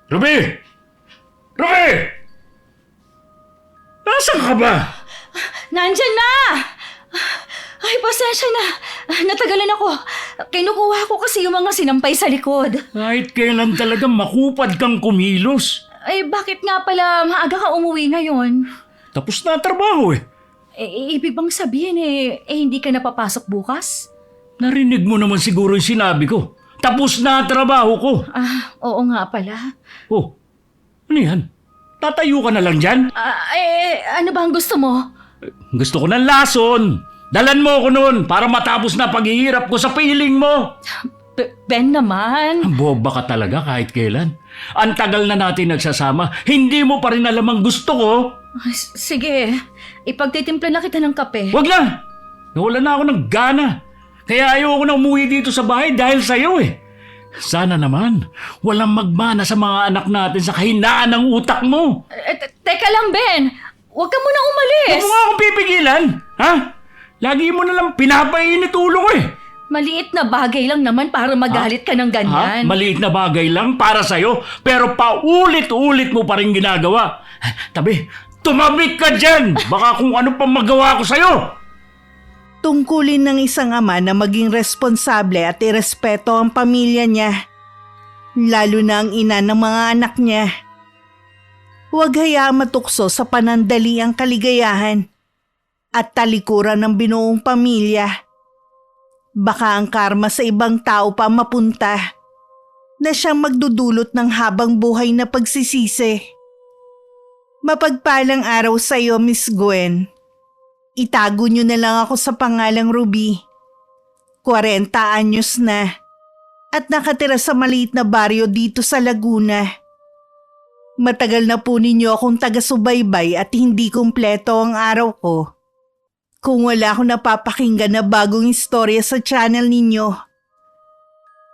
Ruby! Ruby! Nasaan ka ba? Nandyan na! Ay, pasensya na. Natagalan ako. Kinukuha ko kasi yung mga sinampay sa likod. Kahit kailan talaga makupad kang kumilos. Ay, bakit nga pala maaga ka umuwi ngayon? Tapos na ang trabaho eh. Ibig bang sabihin hindi ka napapasok bukas? Narinig mo naman siguro yung sinabi ko. Tapos na ang trabaho ko. Oo nga pala. Oh, ano yan? Tatayo ka na lang dyan? Ano ba ang gusto mo? Gusto ko ng lason. Dalan mo ako noon para matapos na paghihirap ko sa piling mo. Ben naman. Boba ka talaga kahit kailan. Ang tagal na natin nagsasama, hindi mo pa rin alam ang gusto ko. Ay, sige, ipagtitimpla na kita ng kape. Wag na! Nawala na ako ng gana. Kaya ayoko na umuwi dito sa bahay dahil sa'yo eh. Sana naman, walang magmana sa mga anak natin sa kahinaan ng utak mo. Teka lang, Ben. Huwag ka munang umalis. Huwag mo nga akong pipigilan, ha? Lagi mo na lang pinapainit ulo ko eh. Maliit na bagay lang naman para magalit ka ng ganyan. Maliit na bagay lang para sa'yo, pero paulit-ulit mo pa rin ginagawa. Tabi, tumabik ka dyan! Baka kung ano pang magawa ko sa'yo! Tungkulin ng isang ama na maging responsable at irespeto ang pamilya niya, lalo na ang ina ng mga anak niya. Huwag hayaang matukso sa panandali ang kaligayahan at talikuran ng binuong pamilya. Baka ang karma sa ibang tao pa mapunta na siyang magdudulot ng habang buhay na pagsisisi. Mapagpalang araw sa iyo, Miss Gwen. Itago niyo na lang ako sa pangalang Ruby. 40 anyos na at nakatira sa maliit na baryo dito sa Laguna. Matagal na po ninyo akong taga-subaybay at hindi kumpleto ang araw ko kung wala akong napapakinggan na bagong istorya sa channel ninyo.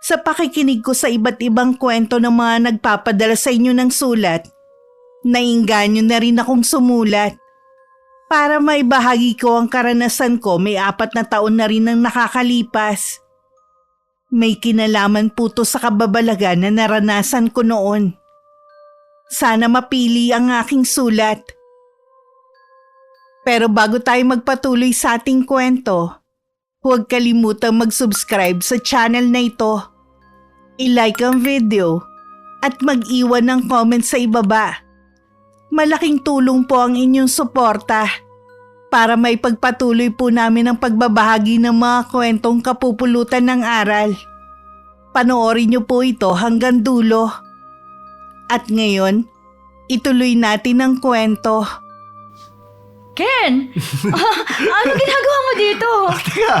Sa pakikinig ko sa iba't ibang kwento ng mga nagpapadala sa inyo ng sulat, nainganyo na rin akong sumulat. Para maibahagi ko ang karanasan ko, may 4 na taon na rin ang nakakalipas. May kinalaman po to sa kababalagan na naranasan ko noon. Sana mapili ang aking sulat. Pero bago tayo magpatuloy sa ating kwento, huwag kalimutang mag-subscribe sa channel na ito. I-like ang video at mag-iwan ng comment sa ibaba. Malaking tulong po ang inyong suporta para may pagpatuloy po namin ang pagbabahagi ng mga kwentong kapupulutan ng aral. Panoorin niyo po ito hanggang dulo. At ngayon, ituloy natin ang kwento. Ken! Ano ginagawa mo dito? Teka,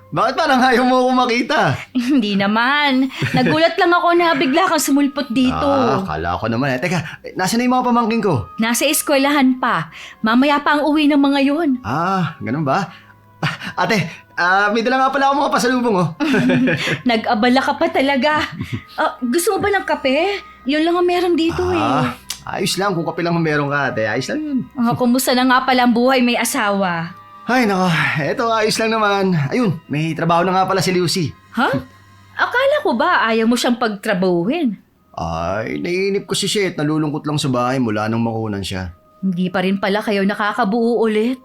bakit parang ayaw mo ako makita? Hindi naman. Nagulat lang ako na bigla kang sumulpot dito. Akala ko naman eh. Teka, nasaan na yung mga pamangkin ko? Nasa eskwelahan pa. Mamaya pa ang uwi ng mga yun. Ganun ba? Ate, may dala nga pala ako mga pasalubong oh. Nag-abala ka pa talaga. Gusto mo ba ng kape? Yun lang ang meron dito Ayos lang kung kape lang meron ka ate. Ayos lang yun. Kumusta na nga pala ang buhay may asawa? Ay nako, eto ayos lang naman. Ayun, may trabaho na nga pala si Lucy. Ha? Akala ko ba ayaw mo siyang pagtrabahuhin? Ay, naiinip ko si Shet. Nalulungkot lang sa bahay mula nung makunan siya. Hindi pa rin pala kayo nakakabuo ulit.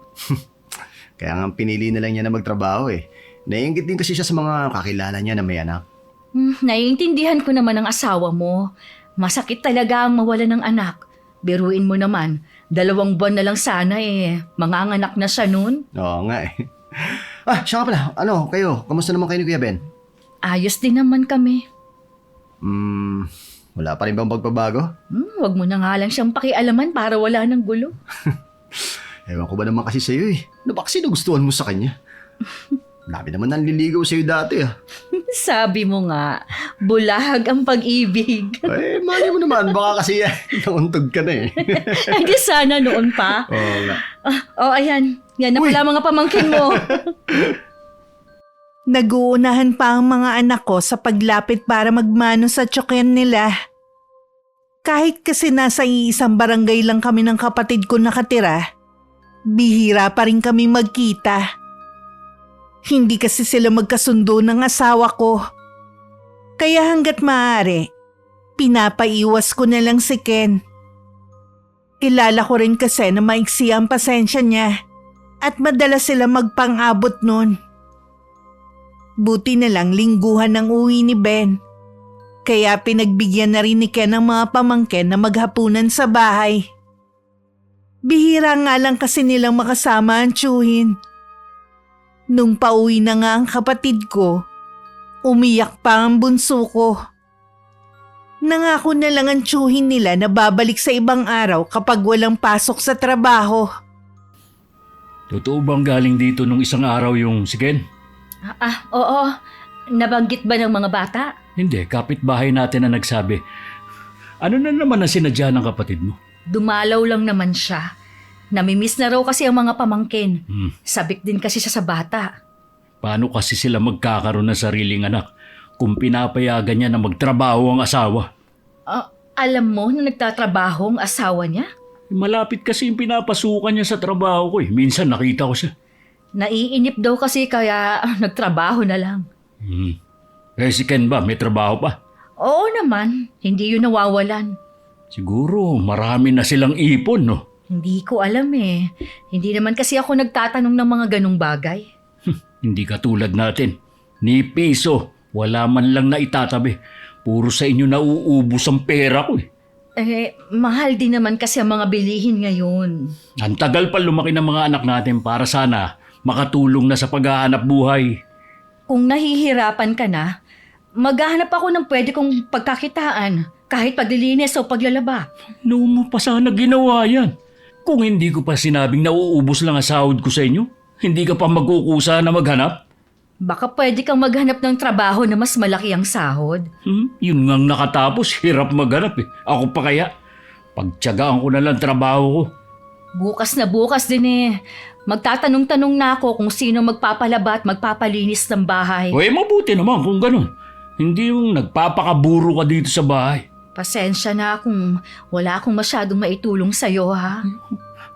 Kaya nga pinili na lang niya na magtrabaho eh. Naiingit din kasi siya sa mga kakilala niya na may anak. Naiintindihan ko naman ang asawa mo. Masakit talaga ang mawalan ng anak. Biruin mo naman, 2 buwan na lang sana manganganak na siya nun. Oo nga eh. Siya nga pala, kayo? Kamusta naman kayo ni Kuya Ben? Ayos din naman kami. Wala pa rin bang pagbabago? Wag mo na nga lang siyang pakialaman para wala ng gulo. Ewan ko ba naman kasi sa'yo eh. Ano ba kasi nagustuhan mo sa kanya? Dami naman nanliligaw sa'yo dati Sabi mo nga, bulag ang pag-ibig. Ay, mali mo naman. Baka kasi nauntog ka na eh. Ay, di sana noon pa. Oo nga. Ayan. Yan na pala mga pamangkin mo. Nag-uunahan pa ang mga anak ko sa paglapit para magmano sa tsokyan nila. Kahit kasi nasa iisang barangay lang kami ng kapatid ko nakatira, bihira pa rin kami magkita. Hindi kasi sila magkasundo ng asawa ko. Kaya hanggat maaari, Pinapaiwas ko na lang si Ken. Kilala ko rin kasi na maiksi ang pasensya niya at madalas sila magpang-abot nun. Buti na lang lingguhan ng uwi ni Ben. Kaya pinagbigyan na rin ni Ken ang mga pamangkin na maghapunan sa bahay. Bihira nga lang kasi nilang makasama ang tiyuhin. Nung pauwi na nga ang kapatid ko, umiyak pa ang bunso ko. Nangako na lang ang tiyuhin nila na babalik sa ibang araw kapag walang pasok sa trabaho. Totoo bang galing dito nung isang araw yung si Ken? Oo. Nabanggit ba ng mga bata? Hindi, kapitbahay natin na nagsabi. Ano na naman ang sinadya ng kapatid mo? Dumalaw lang naman siya. Namimiss na raw kasi ang mga pamangkin. Sabik din kasi siya sa bata. Paano kasi sila magkakaroon ng sariling anak kung pinapayagan niya na magtrabaho ang asawa? Alam mo na nagtatrabaho ang asawa niya? Malapit kasi yung pinapasukan niya sa trabaho ko eh. Minsan nakita ko siya. Naiinip daw kasi kaya nagtrabaho na lang. Eh si Ken ba? May trabaho pa? Oo naman, hindi yun nawawalan. Siguro marami na silang ipon, no? Hindi ko alam eh. Hindi naman kasi ako nagtatanong ng mga ganong bagay. Hindi katulad natin. Ni piso, wala man lang na itatabi. Puro sa inyo nauubos ang pera ko eh. Mahal din naman kasi ang mga bilihin ngayon. Ang tagal pa lumaki ng mga anak natin para sana makatulong na sa paghahanap buhay. Kung nahihirapan ka na, maghahanap ako ng pwede kong pagkakitaan. Kahit paglilinis o paglalaba. Noon mo pa sana ginawa yan. Kung hindi ko pa sinabing nauubos lang ang sahod ko sa inyo, hindi ka pa magkukusa na maghanap? Baka pwede kang maghanap ng trabaho na mas malaki ang sahod. Yun ngang nakatapos, hirap maghanap eh. Ako pa kaya? Pagtiyagaan ko na lang trabaho ko. Bukas na bukas din eh. Magtatanong-tanong na ako kung sino magpapalaba at magpapalinis ng bahay. O mabuti naman kung ganun. Hindi yung nagpapakaburo ka dito sa bahay. Pasensya na kung wala akong masyadong maitulong sa'yo, ha?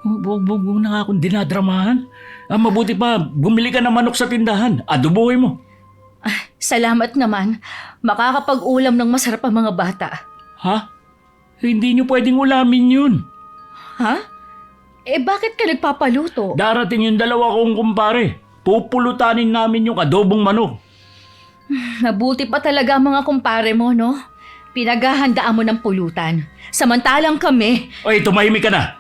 Huwag na nga akong dinadramahan. Mabuti pa, bumili ka ng manok sa tindahan. Adobohin mo. Salamat naman. Makakapag-ulam ng masarap ang mga bata. Ha? Hindi nyo pwedeng ulamin yun. Ha? Bakit ka nagpapaluto? Darating yung dalawa kong kumpare. Pupulutanin namin yung adobong manok. Mabuti pa talaga ang mga kumpare mo, no? Pinaghahandaan mo ng pulutan. Samantalang kami... Oy, tumahimik ka na.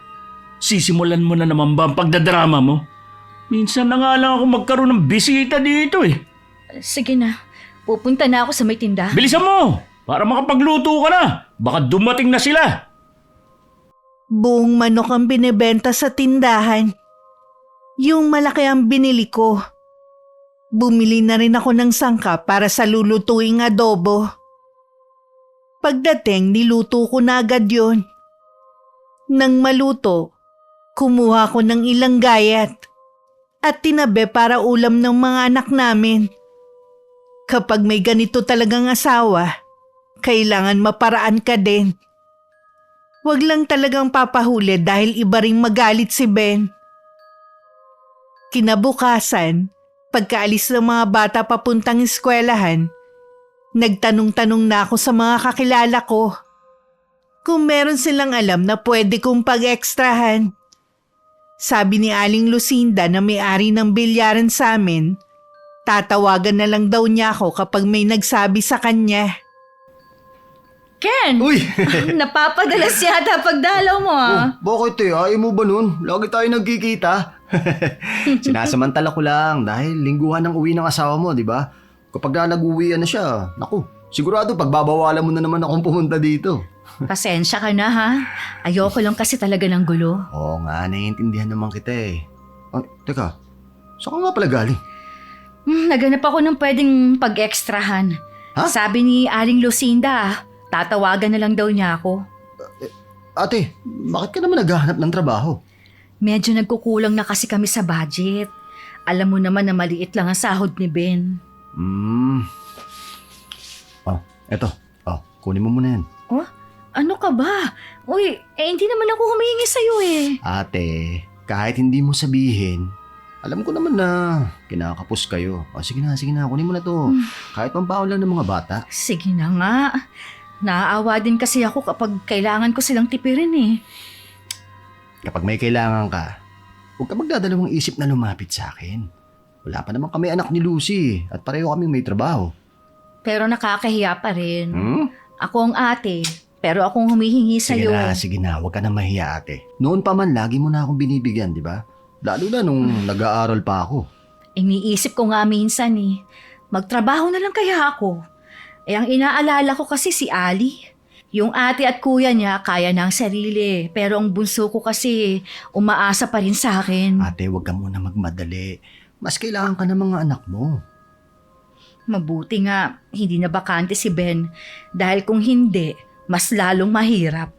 Sisimulan mo na naman ba ang pagdadrama mo? Minsan na nga lang ako magkaroon ng bisita dito eh. Sige na. Pupunta na ako sa may tindahan. Bilisan mo! Para makapagluto ka na. Baka dumating na sila. Buong manok ang binibenta sa tindahan. Yung malaki ang binili ko. Bumili na rin ako ng sangka para sa lulutuing adobo. Pagdating, niluto ko na agad yun. Nang maluto, kumuha ko ng ilang gayat at tinabi para ulam ng mga anak namin. Kapag may ganito talagang asawa, kailangan maparaan ka din. Huwag lang talagang papahuli dahil iba ring magalit si Ben. Kinabukasan, pagkaalis ng mga bata papuntang eskwelahan, nagtanong-tanong na ako sa mga kakilala ko kung meron silang alam na pwede kong pag-ekstrahan. Sabi ni Aling Lucinda na may-ari ng bilyaran sa amin, tatawagan na lang daw niya ako kapag may nagsabi sa kanya. Ken! Uy! Napapadalas yata pagdalaw mo, ah. Bakit eh? Ayaw mo ba nun? Lagi tayo nagkikita. Sinasamantala ko lang dahil lingguhan ang uwi ng asawa mo, di ba? Kapag nag-uwian na siya, naku, sigurado pagbabawalan mo na naman akong pumunta dito. Pasensya ka na, ha? Ayoko lang kasi talaga ng gulo. Oo nga, naiintindihan naman kita eh. Teka, saan ka nga pala galing? Naganap ako ng pwedeng pag-ekstrahan. Ha? Sabi ni Aling Lucinda, tatawagan na lang daw niya ako. Ate, bakit ka naman naghahanap ng trabaho? Medyo nagkukulang na kasi kami sa budget. Alam mo naman na maliit lang ang sahod ni Ben. Eto. Kunin mo muna yan. Oh, ano ka ba? Uy, hindi naman ako humihingi sa'yo eh. Ate, kahit hindi mo sabihin, alam ko naman na kinakapos kayo. Sige na, kunin mo na to. Kahit pampaon lang ng mga bata. Sige na nga. Naaawa din kasi ako kapag kailangan ko silang tipirin eh. Kapag may kailangan ka, huwag ka magdadalawang isip na lumapit sa akin. Wala pa naman kami anak ni Lucy at pareho kaming may trabaho. Pero nakakahiya pa rin. Hmm? Ako ang ate, pero akong humihingi sa'yo. Sige na, huwag ka na mahiya ate. Noon pa man, lagi mo na akong binibigyan, di ba? Lalo na nung nag-aaral pa ako. Iniisip ko nga minsan eh, magtrabaho na lang kaya ako. Ang inaalala ko kasi si Ali. Yung ate at kuya niya kaya na ang sarili, pero ang bunso ko kasi umaasa pa rin sa akin. Ate, huwag ka muna magmadali. Mas kailangan ka ng mga anak mo. Mabuti nga, hindi na bakante si Ben. Dahil kung hindi, mas lalong mahirap.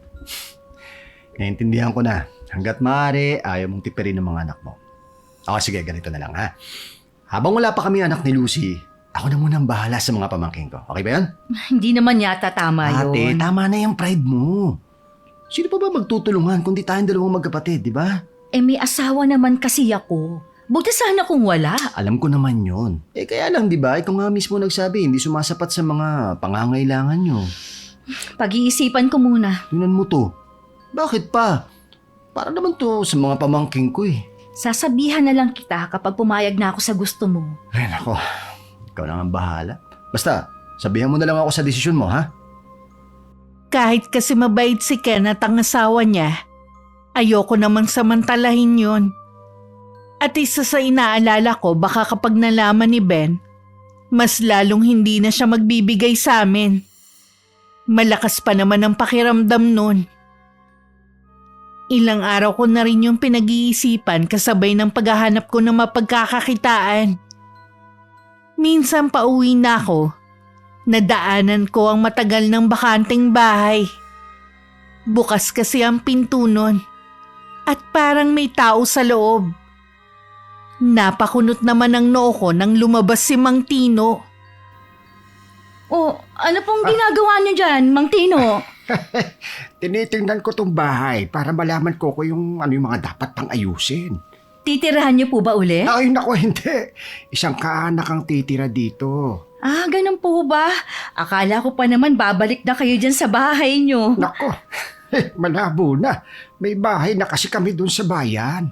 Naintindihan ko na. Hanggat maaari, ayaw mong tipirin ng mga anak mo. O sige, ganito na lang ha. Habang wala pa kami anak ni Lucy, ako na muna ang bahala sa mga pamangkin ko. Okay ba yan? Hindi naman yata tama Ate, yun. tama na yung pride mo. Sino pa ba magtutulungan kundi tayong dalawang magkapatid, di ba? May asawa naman kasi ako. Buti sana kung wala. Alam ko naman yon. Kaya lang, di ba? Ikaw nga mismo nagsabi, hindi sumasapat sa mga pangangailangan nyo. Pag-iisipan ko muna. Tingnan mo to. Bakit pa? Para naman to sa mga pamangkin ko eh. Sasabihan na lang kita kapag pumayag na ako sa gusto mo. Ay, nako. Ikaw na ang bahala. Basta, sabihan mo na lang ako sa desisyon mo, ha? Kahit kasi mabait si Ken at ang asawa niya, ayoko namang samantalahin yun. At isa sa inaalala ko, baka kapag nalaman ni Ben, mas lalong hindi na siya magbibigay sa amin. Malakas pa naman ang pakiramdam nun. Ilang araw ko na rin yung pinag-iisipan kasabay ng paghahanap ko ng mapagkakakitaan. Minsan pauwi na ako, nadaanan ko ang matagal ng bakanteng bahay. Bukas kasi ang pinto nun at parang may tao sa loob. Napakunot naman ang noo ko nang lumabas si Mang Tino. Oh, ano pong ginagawa niyo dyan, Mang Tino? Tinitingnan ko tong bahay para malaman ko yung mga dapat pang ayusin. Titirahan niyo po ba uli? Ay, naku, hindi. Isang kaanak ang titira dito. Ah, ganun po ba? Akala ko pa naman babalik na kayo dyan sa bahay niyo. Naku, malabo na. May bahay na kasi kami dun sa bayan.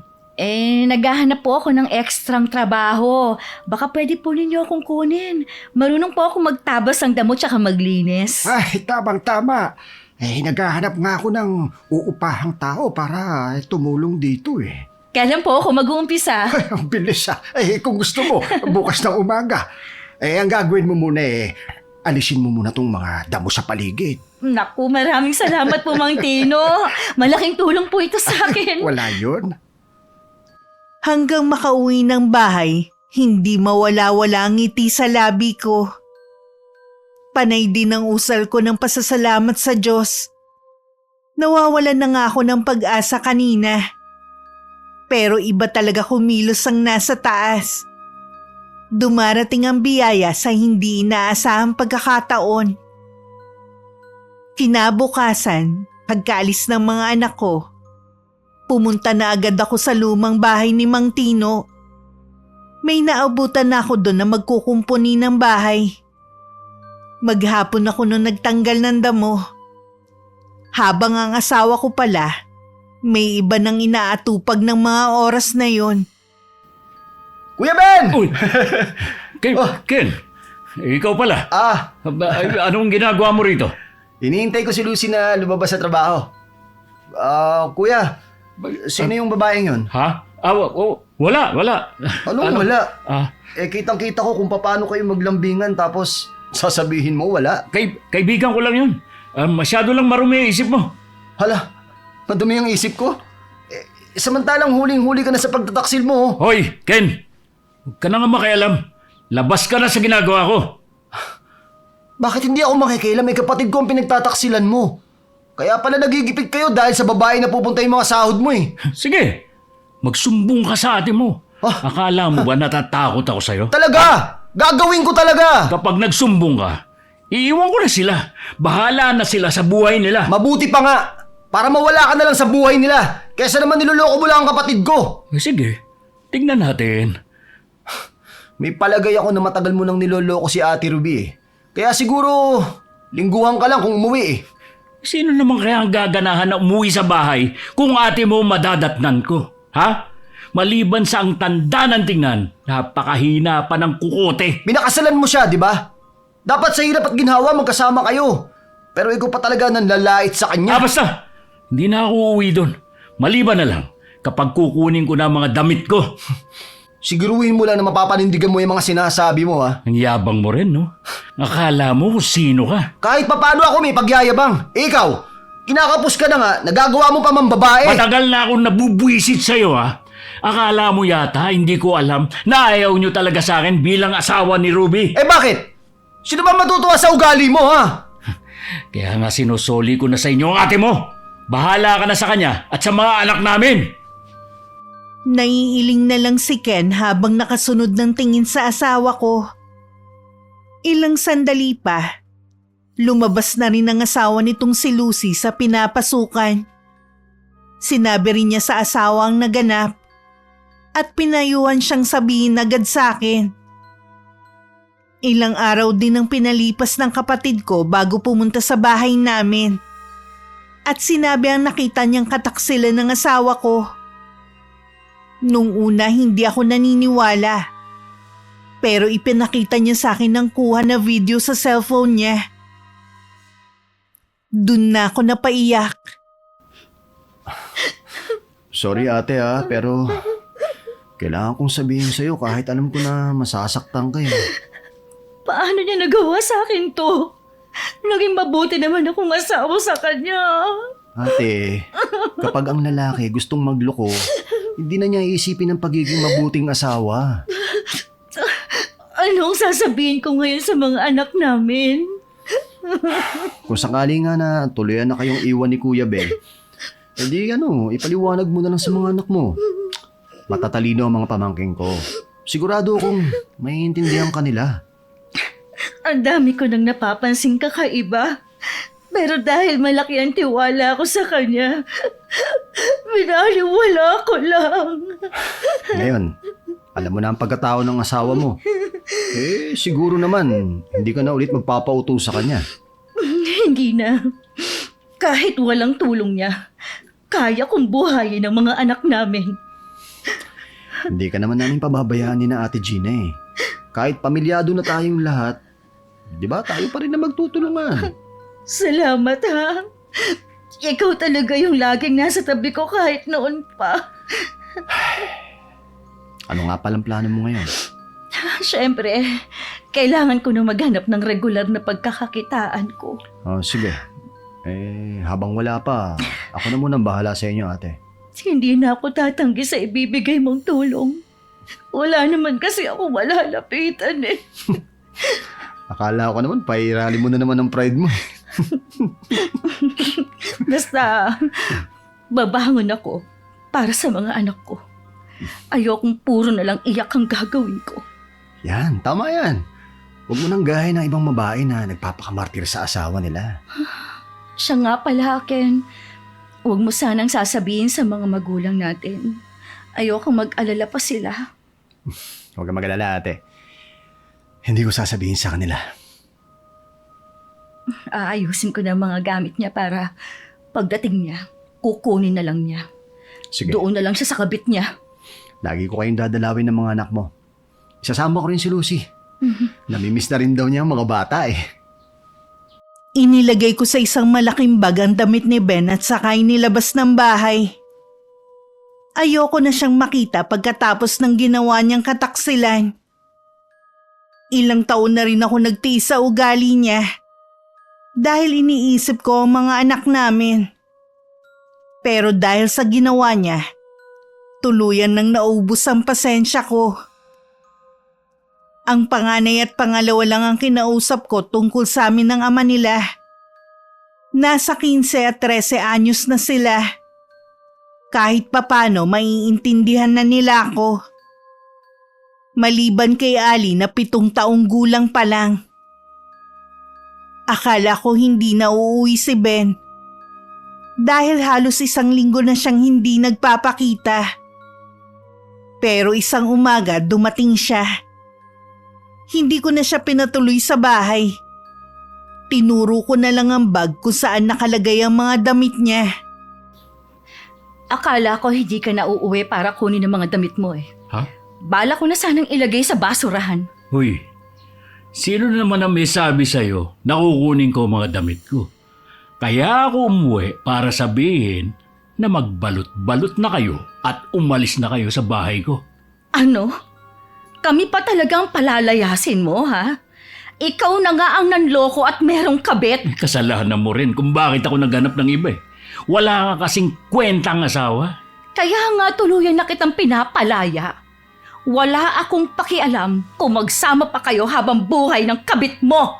Naghahanap po ako ng ekstrang trabaho. Baka pwede po ninyo akong kunin. Marunong po ako magtabas ng damo tsaka maglinis. Ay, tamang-tama. Naghahanap nga ako ng uupahang tao para tumulong dito eh. Kailan po ako mag-uumpisa? Ay, ang bilis ah. Kung gusto mo, bukas ng umaga. Ang gagawin mo muna alisin mo muna tong mga damo sa paligid. Naku, maraming salamat po, Mang Tino. Malaking tulong po ito sa akin. Wala yun. Hanggang makauwi ng bahay, hindi mawala-wala ang ngiti sa labi ko. Panay din ang usal ko ng pasasalamat sa Diyos. Nawawalan na nga ako ng pag-asa kanina. Pero iba talaga kumilos ang nasa taas. Dumarating ang biyaya sa hindi inaasahang pagkakataon. Kinabukasan, pagkaalis ng mga anak ko, pumunta na agad ako sa lumang bahay ni Mang Tino. May naabutan na ako doon na magkukumpuni ng bahay. Maghapon ako noon nagtanggal ng damo. Habang ang asawa ko pala, may iba nang inaatupag ng mga oras na yon. Kuya Ben! Uy! Ken, ikaw pala. Anong ginagawa mo rito? Hinihintay ko si Lucy na lumabas sa trabaho. Kuya, sino yung babaeng yun? Ha? Wala. Anong wala? Kitang-kita ko kung paano kayo maglambingan tapos sasabihin mo wala. Kaibigan ko lang yun. Masyado lang marumi ang isip mo. Hala, madumi ang isip ko. Samantalang huling-huli ka na sa pagtataksil mo. Hoy, Ken! Huwag ka na nga makialam. Labas ka na sa ginagawa ko. Bakit hindi ako makikialam? May kapatid ko ang pinagtataksilan mo. Kaya pala nagigipit kayo dahil sa babae na pupunta yung mga sahod mo eh. Sige, magsumbong ka sa ate mo. Akala mo ba natatakot ako sa'yo? Talaga! Gagawin ko talaga! Kapag nagsumbong ka, iiwan ko na sila. Bahala na sila sa buhay nila. Mabuti pa nga! Para mawala ka na lang sa buhay nila. Kesa naman niloloko mo lang ang kapatid ko. Sige, tignan natin. May palagay ako na matagal mo nang niloloko si Ate Ruby eh. Kaya siguro, Lingguhan ka lang kung umuwi eh. Sino naman kaya ang gaganahan na umuwi sa bahay kung ate mo madadatnan ko? Ha? Maliban sa ang tanda ng tingnan, napakahina pa ng kukote. Pinakasalan mo siya, di ba? Dapat sa hirap at ginhawa magkasama kayo. Pero ikaw pa talaga nanlalait sa kanya. Basta! Hindi na ako uuwi doon. Maliban na lang kapag kukunin ko na ang mga damit ko. Siguruhin mo lang na mapapanindigan mo yung mga sinasabi mo ha. Ang yabang mo rin, no? Akala mo kung sino ka. Kahit papano ako may pagyayabang. Ikaw, kinakapos ka na nga, nagagawa mo pa mang babae. Matagal na akong nabubwisit sa'yo, ha? Akala mo yata, hindi ko alam na ayaw nyo talaga sa akin bilang asawa ni Ruby. Eh bakit? Sino ba matutuwa sa ugali mo ha? Kaya nga sinusoli ko na sa inyo ang ate mo. Bahala ka na sa kanya at sa mga anak namin. Naiiling na lang si Ken habang nakasunod ng tingin sa asawa ko. Ilang sandali pa, lumabas na rin ang asawa nitong si Lucy sa pinapasukan. Sinabi rin niya sa asawa ang naganap at pinayuhan siyang sabihin agad sa akin. Ilang araw din ang pinalipas ng kapatid ko bago pumunta sa bahay namin. At sinabi ang nakita niyang kataksilan ng asawa ko. Nung una hindi ako naniniwala. Pero ipinakita niya sa akin ang kuha na video sa cellphone niya. Doon na ako napaiyak. Sorry ate ha, pero kailangan kong sabihin sa'yo kahit alam ko na masasaktan ka eh. Paano niya nagawa sa akin to? Naging mabuti naman akong asawa sa kanya. Ate, kapag ang lalaki gustong magloko, hindi na niya iisipin ang pagiging mabuting asawa. Anong sasabihin ko ngayon sa mga anak namin? Kung sakali nga na tuluyan na kayong iwan ni Kuya Ben, edi ipaliwanag mo na lang sa mga anak mo. Matatalino ang mga pamangking ko. Sigurado akong maiintindihan ka nila. Ang dami ko nang napapansing kakaiba. Pero dahil malaki ang tiwala ko sa kanya, binaliwala ko lang. Ngayon, alam mo na ang pagkatao ng asawa mo. Siguro naman, hindi ka na ulit magpapauto sa kanya. Hindi na. Kahit walang tulong niya, kaya kong buhayin ang mga anak namin. Hindi ka naman namin pababayaan ni na Ate Gina eh. Kahit pamilyado na tayong lahat, di ba tayo pa rin na magtutulungan? Salamat ha. Ikaw talaga yung laging nasa tabi ko kahit noon pa. Ano nga palang plano mo ngayon? Siyempre, kailangan ko na maghanap ng regular na pagkakakitaan ko. Sige. Habang wala pa, ako na munang bahala sa inyo ate. Hindi na ako tatanggi sa ibibigay mong tulong. Wala naman kasi ako malalapitan eh. Akala ko naman, pairali mo na naman ang pride mo. Basta, babangon ako para sa mga anak ko. Ayokong puro na lang iyak ang gagawin ko. Yan, tama yan. Huwag mo nang gaya ng ibang babae na nagpapakamartir sa asawa nila. Siya nga pala, Ken. Huwag mo sanang sasabihin sa mga magulang natin. Ayokong mag-alala pa sila. Huwag kang mag-alala ate. Hindi ko sasabihin sa kanila. Aayusin ko na ang mga gamit niya para pagdating niya, kukunin na lang niya. Sige. Doon na lang siya sa kabit niya. Lagi ko kayong dadalawin ng mga anak mo. Isasama ko rin si Lucy. Namimiss na rin daw niya ang mga bata eh. Inilagay ko sa isang malaking bag ang damit ni Ben at saka inilabas ng bahay. Ayoko na siyang makita pagkatapos ng ginawa niyang kataksilan. Ilang taon na rin ako nagtiis sa ugali niya. Dahil iniisip ko ang mga anak namin. Pero dahil sa ginawa niya, tuluyan nang naubos ang pasensya ko. Ang panganay at pangalawa lang ang kinausap ko tungkol sa amin ng ama nila. Nasa 15 at 13 anyos na sila. Kahit papano maiintindihan na nila ako. Maliban kay Ali na 7 taong gulang pa lang. Akala ko hindi na uuwi si Ben. Dahil halos 1 linggo na siyang hindi nagpapakita. Pero isang umaga dumating siya. Hindi ko na siya pinatuloy sa bahay. Tinuro ko na lang ang bag kung saan nakalagay ang mga damit niya. Akala ko hindi ka na uuwi para kunin ang mga damit mo eh. Ha? Bala ko na sanang ilagay sa basurahan. Hoy, sino naman ang may sabi sa'yo na kukunin ko ang mga damit ko? Kaya ako umuwi para sabihin na magbalot-balot na kayo at umalis na kayo sa bahay ko. Ano? Kami pa talagang palalayasin mo, ha? Ikaw na nga ang nanloko at merong kabit. Kasalanan mo rin kung bakit ako naghanap ng iba eh. Wala ka kasing kwentang asawa. Kaya nga tuluyan na kitang pinapalaya. Wala akong pakialam kung magsama pa kayo habang buhay ng kabit mo.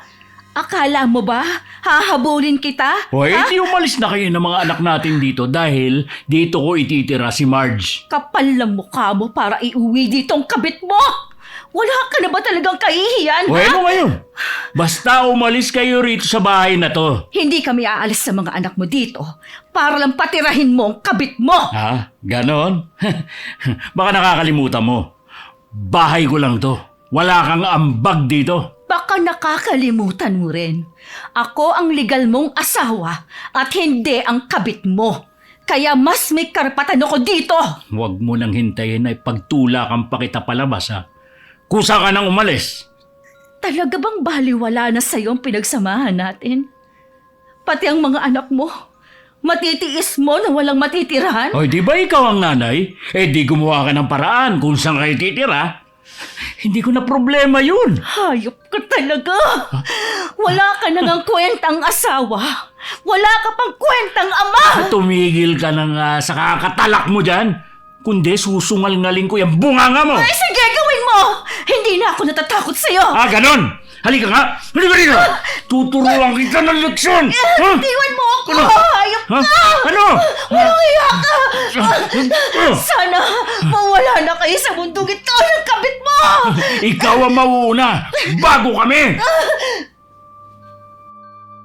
Akala mo ba hahabulin kita? Hoy, ha? di umalis na kayo ng mga anak natin dito dahil dito ko ititira si Marge. Kapal ng mukha mo para iuwi dito ang kabit mo. Wala ka na ba talagang kahihiyan, Hoy, ha? ano ngayon? Basta umalis kayo rito sa bahay na to. Hindi kami aalis sa mga anak mo dito para lang patirahin mo ang kabit mo. Ha? Ganon? Baka nakakalimutan mo. Bahay ko lang to. Wala kang ambag dito. Baka nakakalimutan mo rin. Ako ang legal mong asawa at hindi ang kabit mo. Kaya mas may karapatan ako dito. Huwag mo nang hintayin na ipagtulakan pa kita palabas ha. Kusa ka nang umalis. Talaga bang baliwala na sa'yo ang pinagsamahan natin? Pati ang mga anak mo. Matitiis mo na walang matitirahan? Hoy, di ba ikaw ang nanay? Eh di gumawa ka ng paraan kung saan kayo titira. Hindi ko na problema yun. Hayop ka talaga. Wala ka na ngang kwentang asawa. Wala ka pang kwentang ama. Tumigil ka na nga sa kakatalak mo dyan. Kundi susungal-ngaling ko yung bunganga mo. Ay, sige, gawin mo. Hindi na ako natatakot sa'yo. Ah, ganon! Halika nga! Halika rito! Tuturuan kita ng leksyon! Ha? Iwan mo ako. Ano? Hayop Ha? ka. Ano? Walang iya ka. Oh, Sana mawala na kayo sa mundong ito ng kabit mo. ikaw ang mauuna bago kami!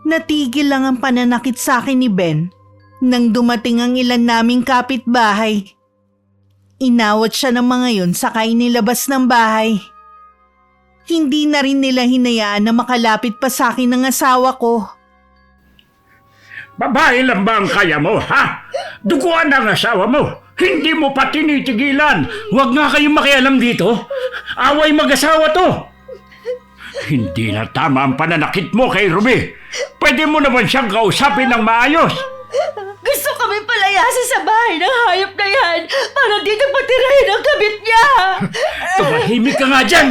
Natigil lang ang pananakit sa akin ni Ben nang dumating ang ilan naming kapitbahay. Inawat siya ng mga yun saka inilabas ng bahay. Hindi na rin nila hinayaan na makalapit pa sa akin ng asawa ko. Babae lang ba ang kaya mo, ha? Duguan ang asawa mo. Hindi mo pa tinitigilan. Huwag nga kayong makialam dito. Away mag-asawa to. Hindi na tama ang pananakit mo kay Ruby. Pwede mo naman siyang kausapin ng maayos. Gusto kami palayasin sa bahay ng hayop na yan para dito patirahin ang kabit niya. Tumahimik ka nga dyan.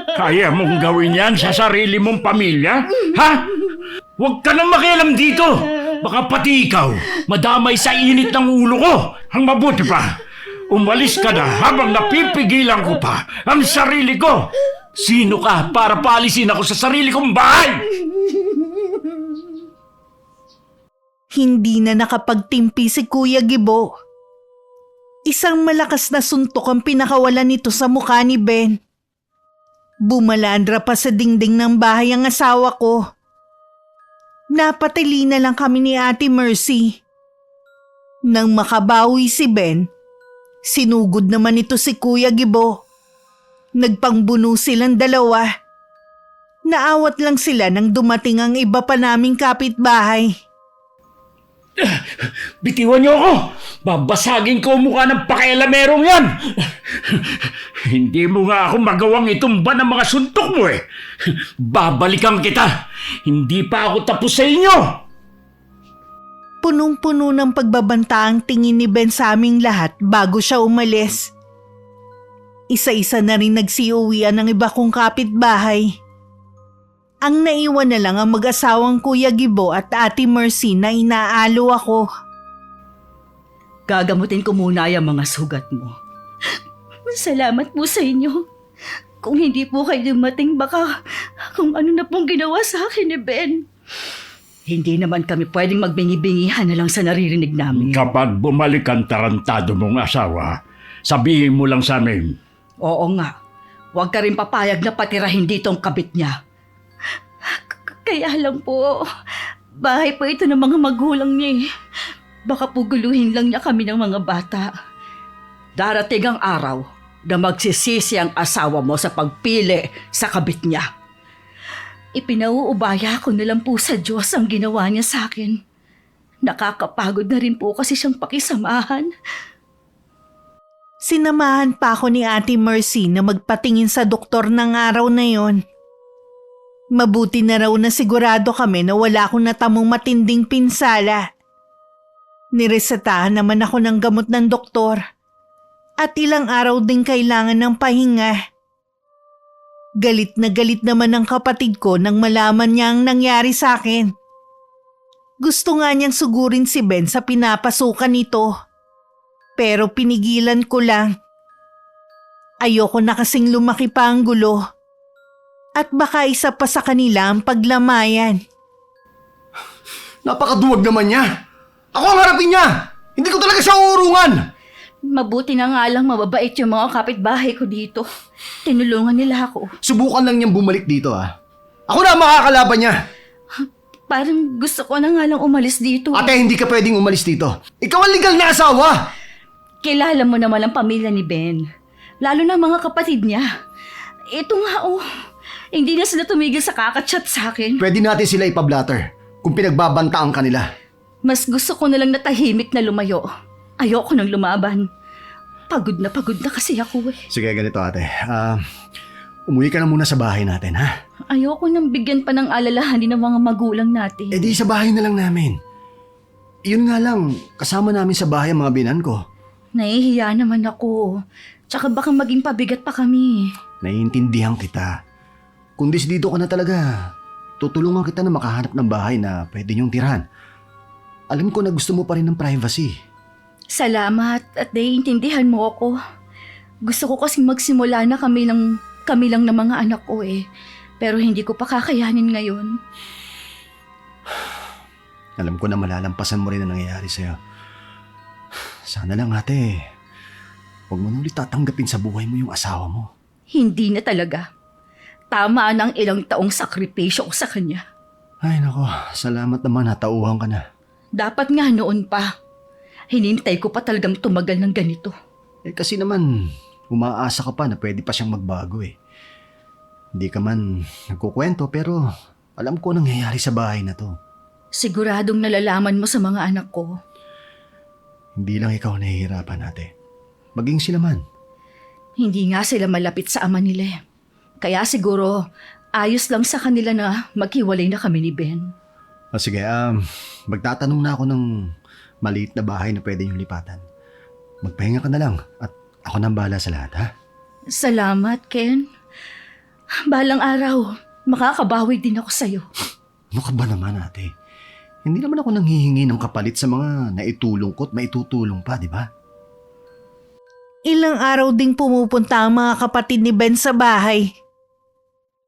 Kaya mong gawin yan sa sarili mong pamilya? Ha? Huwag ka nang makialam dito. Baka pati ikaw madamay sa init ng ulo ko. Ang mabuti pa, umalis ka na habang napipigilan ko pa ang sarili ko. Sino ka para paalisin ako sa sarili kong bahay? Hindi na nakapagtimpi si Kuya Gibo. Isang malakas na suntok ang pinakawalan nito sa mukha ni Ben. Bumalandra pa sa dingding ng bahay ang asawa ko. Napatili na lang kami ni Ate Mercy. Nang makabawi si Ben, sinugod naman ito si Kuya Gibo. Nagpangbuno silang dalawa. Naawat lang sila nang dumating ang iba pa naming kapitbahay. Bitiwan niyo ako! Babasagin ko ang mukha ng pakialamerong yan! Hindi mo nga ako magawang itumba ng mga suntok mo eh! Babalikan kita! Hindi pa ako tapos sa inyo! Punong-puno ng pagbabanta ang tingin ni Ben sa aming lahat bago siya umalis. Isa-isa na rin nagsiuwian ng iba kong kapitbahay. Ang naiwan na lang ang mag-asawang Kuya Gibo at Ate Mercy na inaalo ako. Gagamutin ko muna yung mga sugat mo. Salamat po sa inyo. Kung hindi po kayo dumating, baka kung ano na pong ginawa sa akin ni Ben. Hindi naman kami pwedeng magbingi-bingihan na lang sa naririnig namin. Kapag bumalik ang tarantado mong asawa, sabihin mo lang sa amin. Oo nga. Huwag ka rin papayag na patirahin dito ang kabit niya. Kaya lang po, bahay po ito ng mga magulang niya eh. Baka po guluhin lang niya kami ng mga bata. Darating ang araw na magsisisi ang asawa mo sa pagpili sa kabit niya. Ipinauubaya ko na lang po sa Diyos ang ginawa niya sa akin. Nakakapagod na rin po kasi siyang pakisamahan. Sinamahan pa ako ni Ate Mercy na magpatingin sa doktor ng araw na yon. Mabuti na raw na sigurado kami na wala akong natamong matinding pinsala. Niresetahan naman ako ng gamot ng doktor at ilang araw din kailangan ng pahinga. Galit na galit naman ang kapatid ko nang malaman niya ang nangyari sa akin. Gusto nga niyang sugurin si Ben sa pinapasukan nito. Pero pinigilan ko lang. Ayoko na kasing lumaki pa ang gulo. At baka isa pa sa kanila ang paglamayan. Napakaduwag naman niya! Ako ang harapin niya! Hindi ko talaga siya uurungan! Mabuti na nga lang mababait yung mga kapitbahay ko dito. Tinulungan nila ako. Subukan lang niyang bumalik dito Ako na ang makakalaban niya! Parang gusto ko na nga lang umalis dito. Ate, hindi ka pwedeng umalis dito. Ikaw ang legal na asawa! Kilala mo naman ang pamilya ni Ben. Lalo na mga kapatid niya. Ito nga hindi na sila tumigil sa kakachat sa akin. Pwede natin sila ipablatter kung pinagbabantaan kanila. Mas gusto ko na lang natahimik na lumayo. Ayoko nang lumaban. Pagod na kasi ako Sige, ganito ate. Umuwi ka na muna sa bahay natin, ha? Ayoko nang bigyan pa ng alalahanin ng mga magulang natin. Eh di sa bahay na lang namin. Yun nga lang, kasama namin sa bahay ang mga binan ko. Nahihiya naman ako. Tsaka baka maging pabigat pa kami. Naiintindihan kita. Kundis dito ka na talaga. Tutulungan kita na makahanap ng bahay na pwede niyong tirahan. Alam ko na gusto mo pa rin ng privacy. Salamat at naiintindihan mo ako. Gusto ko kasing magsimula na kami lang ng mga anak ko Pero hindi ko pa kakayanin ngayon. Alam ko na malalampasan mo rin ang nangyayari sa'yo. Sana lang ate, huwag mo na ulit tatanggapin sa buhay mo yung asawa mo. Hindi na talaga. Tama na ang ilang taong sakripisyo ko sa kanya. Ay nako, salamat naman natauhan ka na. Dapat nga noon pa. Hinintay ko pa talagang tumagal ng ganito. Kasi naman, umaasa ka pa na pwede pa siyang magbago Hindi ka man nagkukwento pero alam ko nangyayari sa bahay na to. Siguradong nalalaman mo sa mga anak ko. Hindi lang ikaw nahihirapan ate. Maging sila man. Hindi nga sila malapit sa ama nila Kaya siguro ayos lang sa kanila na maghiwalay na kami ni Ben. Sige, magtatanong na ako ng maliit na bahay na pwede yung lipatan. Magpahinga ka na lang at ako nang bahala sa lahat, ha? Salamat, Ken. Balang araw, makakabawi din ako sa'yo. Ano ka ba naman, ate? Hindi naman ako nanghihingi ng kapalit sa mga naitulong ko at maitutulong pa, di ba? Ilang araw ding pumupunta ang mga kapatid ni Ben sa bahay.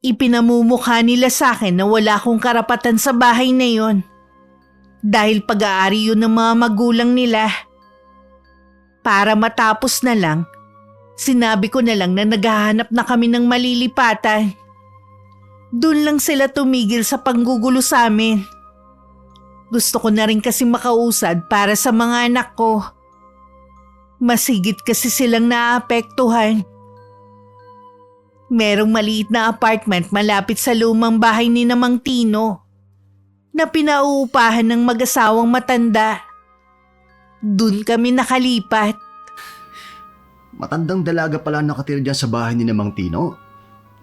Ipinamumukha nila sa akin na wala akong karapatan sa bahay na yon. Dahil pag-aari yun ng mga magulang nila. Para matapos na lang, sinabi ko na lang na naghahanap na kami ng malilipatan. Doon lang sila tumigil sa panggugulo sa amin. Gusto ko na rin kasi makausad para sa mga anak ko. Masigit kasi silang naapektuhan. Merong maliit na apartment malapit sa lumang bahay ni Mang Tino na pinauupahan ng mag-asawang matanda. Doon kami nakalipat. Matandang dalaga pala nakatira dyan sa bahay ni Mang Tino.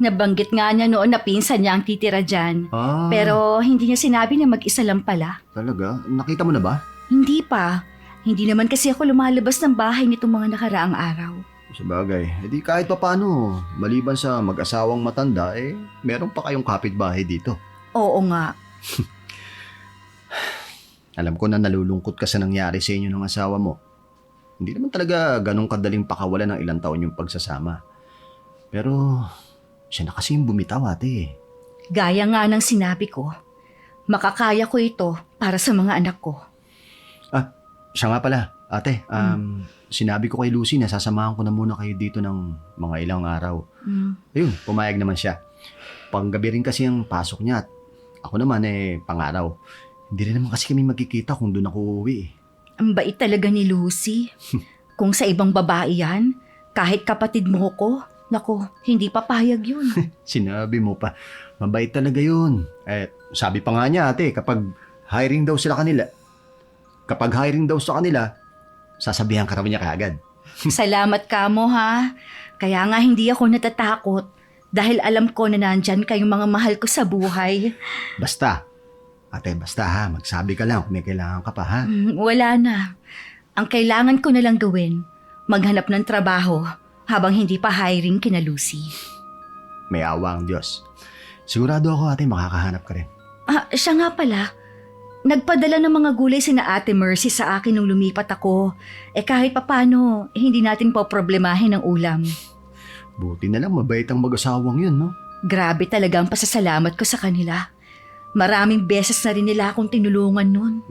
Nabanggit nga niya noon na pinsan niya ang titira dyan. Pero hindi niya sinabi na mag-isa lang pala. Talaga? Nakita mo na ba? Hindi pa. Hindi naman kasi ako lumalabas ng bahay nitong mga nakaraang araw. Sabagay, edi kahit pa paano, maliban sa mag-asawang matanda, meron pa kayong kapitbahay dito. Oo nga. Alam ko na nalulungkot ka sa nangyari sa inyo ng asawa mo. Hindi naman talaga ganong kadaling pakawalan ng ilang taon yung pagsasama. Pero siya na kasi yung bumitaw ate. Gaya nga ng sinabi ko, makakaya ko ito para sa mga anak ko. Siya nga pala, ate, sinabi ko kay Lucy na sasamahan ko na muna kayo dito ng mga ilang araw. Ayun, pumayag naman siya. Panggabi rin kasi ang pasok niya at ako naman pangaraw. Hindi rin naman kasi kami magkikita kung doon ako uuwi. Ang bait talaga ni Lucy. Kung sa ibang babae yan, kahit kapatid mo ko, Naku, hindi papayag yun. Sinabi mo pa. Mabait talaga yun. Sabi pa nga niya ate, kapag hiring daw sa kanila, sasabihan ka raw niya kaagad. Salamat ka mo ha. Kaya nga hindi ako natatakot dahil alam ko na nandyan kayong mga mahal ko sa buhay. Basta ha, magsabi ka lang kung may kailangan ka pa ha. Wala na. Ang kailangan ko na lang gawin, maghanap ng trabaho habang hindi pa hiring kina Lucy. May awa ang Diyos. Sigurado ako ate, makakahanap ka rin. Siya nga pala. Nagpadala ng mga gulay sina Ate Mercy sa akin nung lumipat ako. Kahit papano, hindi natin poproblemahin ang ulam. Buti na lang mabait ang mag-asawang yun, no? Grabe talaga ang pasasalamat ko sa kanila. Maraming beses na rin nila akong tinulungan nun.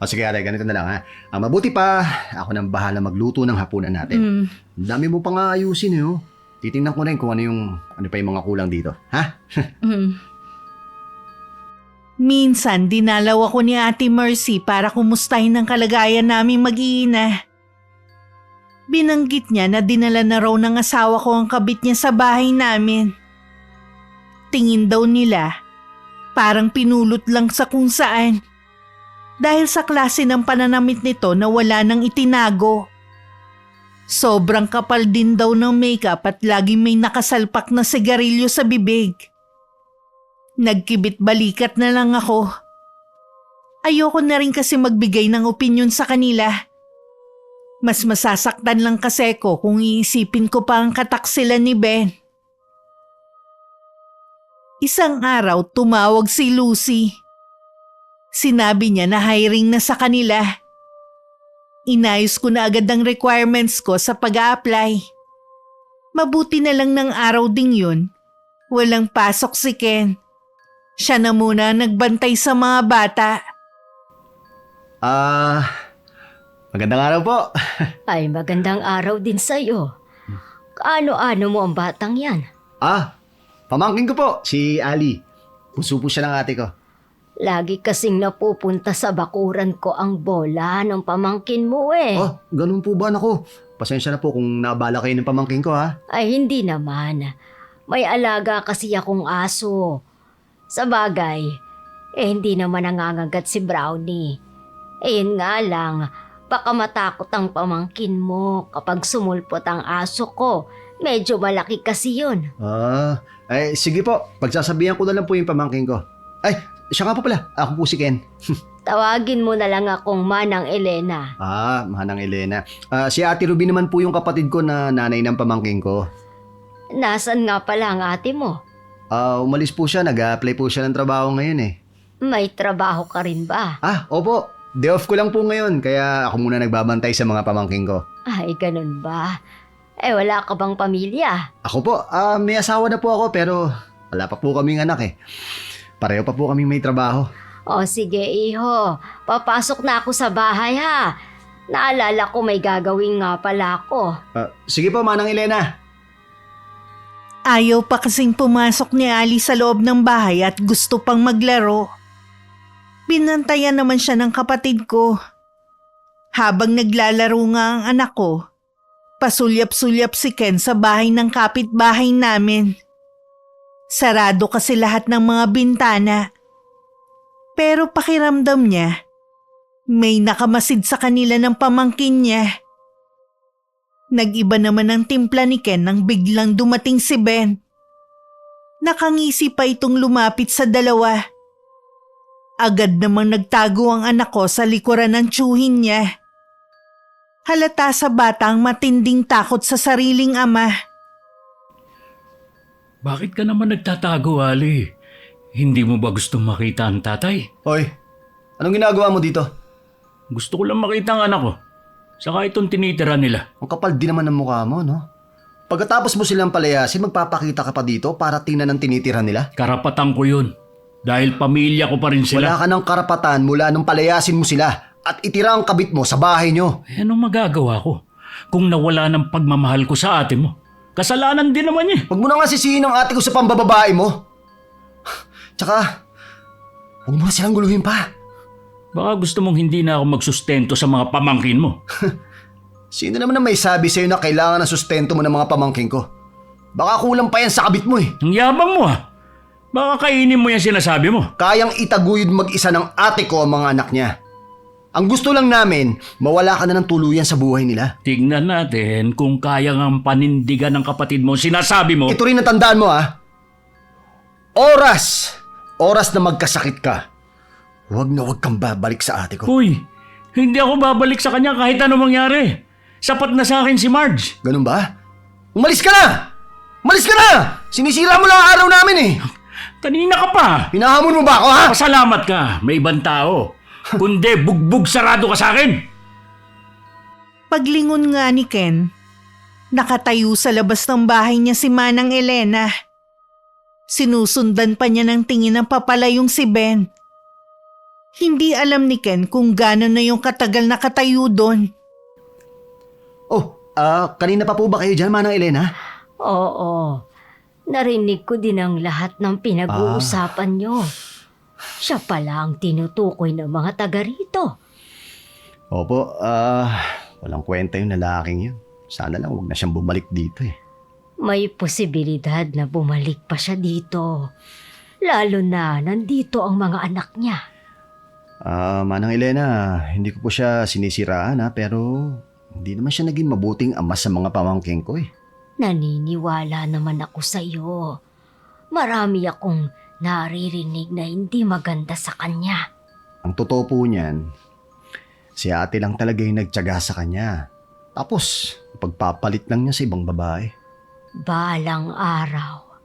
O sige ate, ganito na lang ha. Ang mabuti pa, ako nang bahala magluto ng hapunan natin. Ang dami mo pa nga ayusin eh. Titingnan ko rin kung ano pa yung mga kulang dito. Ha? Minsan, dinalaw ako ni Ate Mercy para kumustahin ang kalagayan naming mag-iina. Binanggit niya na dinala na raw ng asawa ko ang kabit niya sa bahay namin. Tingin daw nila, parang pinulot lang sa kung saan. Dahil sa klase ng pananamit nito na wala nang itinago. Sobrang kapal din daw ng makeup at laging may nakasalpak na sigarilyo sa bibig. Nagkibit balikat na lang ako. Ayoko na rin kasi magbigay ng opinyon sa kanila. Mas masasaktan lang kasi ko kung iisipin ko pa ang kataksilan ni Ben. Isang araw tumawag si Lucy. Sinabi niya na hiring na sa kanila. Inayos ko na agad ang requirements ko sa pag-a-apply. Mabuti na lang ng araw ding yun. Walang pasok si Ken. Siya na muna nagbantay sa mga bata. Magandang araw po. Ay, magandang araw din sa'yo. Kaano-ano mo ang batang yan? Pamangkin ko po, si Ali. Puso po siya ng ate ko. Lagi kasing napupunta sa bakuran ko ang bola ng pamangkin mo eh. Ganun po ba? Naku, pasensya na po kung nabala kayo ng pamangkin ko ha. Ay, hindi naman. May alaga kasi akong aso. Sa bagay, hindi naman nangangagat si Brownie. Yun nga lang, baka matakot ang pamangkin mo kapag sumulpot ang aso ko. Medyo malaki kasi yun. Sige po, pagsasabihan ko na lang po yung pamangkin ko. Ay, siya nga po pala, ako po si Ken. Tawagin mo na lang akong Manang Elena. Manang Elena. Si Ate Ruby naman po yung kapatid ko na nanay ng pamangkin ko. Nasaan nga pala ang ate mo? Umalis po siya, nag-a-apply po siya ng trabaho ngayon eh. May trabaho ka rin ba? Opo. Day off ko lang po ngayon, kaya ako muna nagbabantay sa mga pamangkin ko. Ay, ganun ba? Wala ka bang pamilya? Ako po, may asawa na po ako pero wala pa po kaming anak eh. Pareho pa po kaming may trabaho. O sige, iho. Papasok na ako sa bahay ha. Naalala ko may gagawin nga pala ako. Sige po, Manang Elena. Ayaw pa kasing pumasok ni Ali sa loob ng bahay at gusto pang maglaro. Binantayan naman siya ng kapatid ko. Habang naglalaro nga ang anak ko, pasulyap-sulyap si Ken sa bahay ng kapitbahay namin. Sarado kasi lahat ng mga bintana. Pero pakiramdam niya, may nakamasid sa kanila ng pamangkin niya. Nag-iba naman ang timpla ni Ken nang biglang dumating si Ben. Nakangisi pa itong lumapit sa dalawa. Agad namang nagtago ang anak ko sa likuran ng tiyuhin niya. Halata sa bata ang matinding takot sa sariling ama. Bakit ka naman nagtatago, Ali? Hindi mo ba gustong makita ang tatay? Hoy, anong ginagawa mo dito? Gusto ko lang makita ang anak ko. Saka itong tinitira nila. Ang kapal din naman ng mukha mo, no? Pagkatapos mo silang palayasin, magpapakita ka pa dito para tingnan ang tinitira nila? Karapatan ko yun. Dahil pamilya ko pa rin sila. Wala ka ng karapatan mula nung palayasin mo sila at itira ang kabit mo sa bahay nyo. Anong magagawa ko kung nawala ng pagmamahal ko sa ate mo? Kasalanan din naman niya. Huwag mo na nga sisihin ang ate ko sa pambababae mo. Tsaka, huwag mo na silang guluhin pa. Baka gusto mong hindi na ako magsustento sa mga pamangkin mo. Sino naman ang may sabi sa'yo na kailangan ng sustento mo ng mga pamangkin ko? Baka kulang pa yan sa kabit mo eh. Ang yabang mo ah. Baka kainin mo yung sinasabi mo. Kayang itaguyod mag-isa ng ate ko ang mga anak niya. Ang gusto lang namin, mawala ka na ng tuluyan sa buhay nila. Tignan natin kung kaya ng panindigan ng kapatid mo. Sinasabi mo, Ito rin ang tandaan mo ha. Oras na magkasakit ka. Huwag na huwag kang babalik sa ate ko. Uy, hindi ako babalik sa kanya kahit ano mangyari. Sapat na sa akin si Marge. Ganun ba? Umalis ka na! Umalis ka na! Sinisira mo lang ang araw namin eh. Kanina ka pa. Hinahamon mo ba ako ha? Pasalamat ka, may ibang tao. Kundi bugbog sarado ka sa akin. Paglingon nga ni Ken, nakatayo sa labas ng bahay niya si Manang Elena. Sinusundan pa niya ng tingin ng papalayong si Ben. Hindi alam ni Ken kung gano'n na yung katagal na katayo doon. Kanina pa po ba kayo dyan, Manang Elena? Oo. Narinig ko din ang lahat ng pinag-uusapan nyo. Siya pala ang tinutukoy ng mga taga rito. Opo, walang kwenta yung lalaking yun. Sana lang huwag na siyang bumalik dito eh. May posibilidad na bumalik pa siya dito. Lalo na nandito ang mga anak niya. Manang Elena, hindi ko po siya sinisiraan pero hindi naman siya naging mabuting ama sa mga pamangking ko eh. Naniniwala naman ako sa iyo. Marami akong naririnig na hindi maganda sa kanya. Ang totoo po niyan, si ate lang talaga yung nagtiyaga sa kanya. Tapos, pagpapalit lang niya sa ibang babae. Balang araw,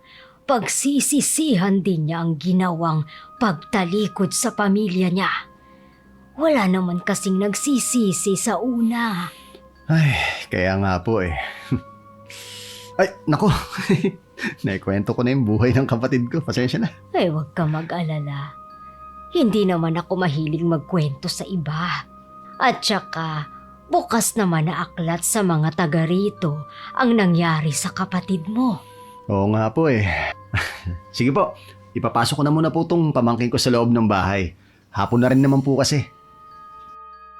pagsisisihan din niya ang ginawang pagtalikod sa pamilya niya. Wala naman kasing nagsisisi sa una. Ay, kaya nga po eh. Ay, nako. Naikwento ko na yung buhay ng kapatid ko. Pasensya na. Ay, huwag ka mag-alala. Hindi naman ako mahilig magkwento sa iba. At saka, bukas naman na aklat sa mga taga rito ang nangyari sa kapatid mo. Oo nga po eh. Sige po, ipapasok ko na muna po itong pamangkin ko sa loob ng bahay. Hapon na rin naman po kasi.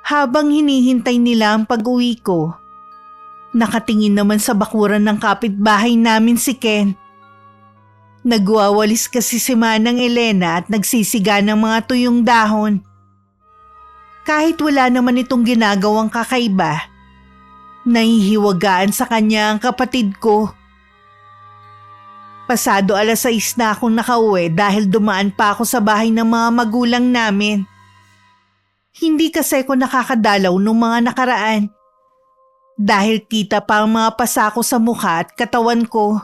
Habang hinihintay nila ang pag-uwi ko, nakatingin naman sa bakuran ng kapitbahay namin si Ken. Nagwawalis kasi si Manang Elena at nagsisiga ng mga tuyong dahon. Kahit wala naman itong ginagawang kakaiba, nahihiwagaan sa kanya ang kapatid ko. Pasado 6:00 na akong nakauwi dahil dumaan pa ako sa bahay ng mga magulang namin. Hindi kasi ako nakakadalaw nung mga nakaraan dahil kita pa ang mga pasako sa mukha at katawan ko.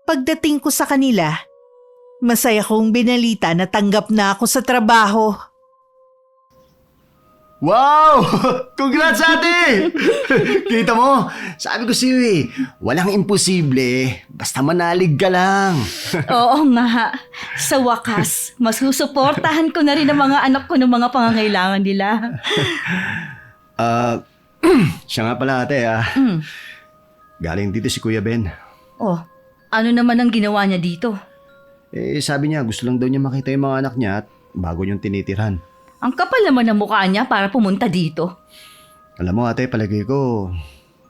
Pagdating ko sa kanila, masaya kong binalita na tanggap na ako sa trabaho. Wow! Congrats ate! Kita mo, sabi ko sa'yo eh, walang imposible, basta manalig ka lang. Oo nga. Sa wakas, masusuportahan ko na rin ang mga anak ko ng mga pangangailangan nila. Siya nga pala ate Galing dito si Kuya Ben. Oh, ano naman ang ginawa niya dito? Sabi niya gusto lang daw niya makita yung mga anak niya at bago niyong tinitirhan. Ang kapal naman ng mukha niya para pumunta dito. Alam mo ate, palagay ko,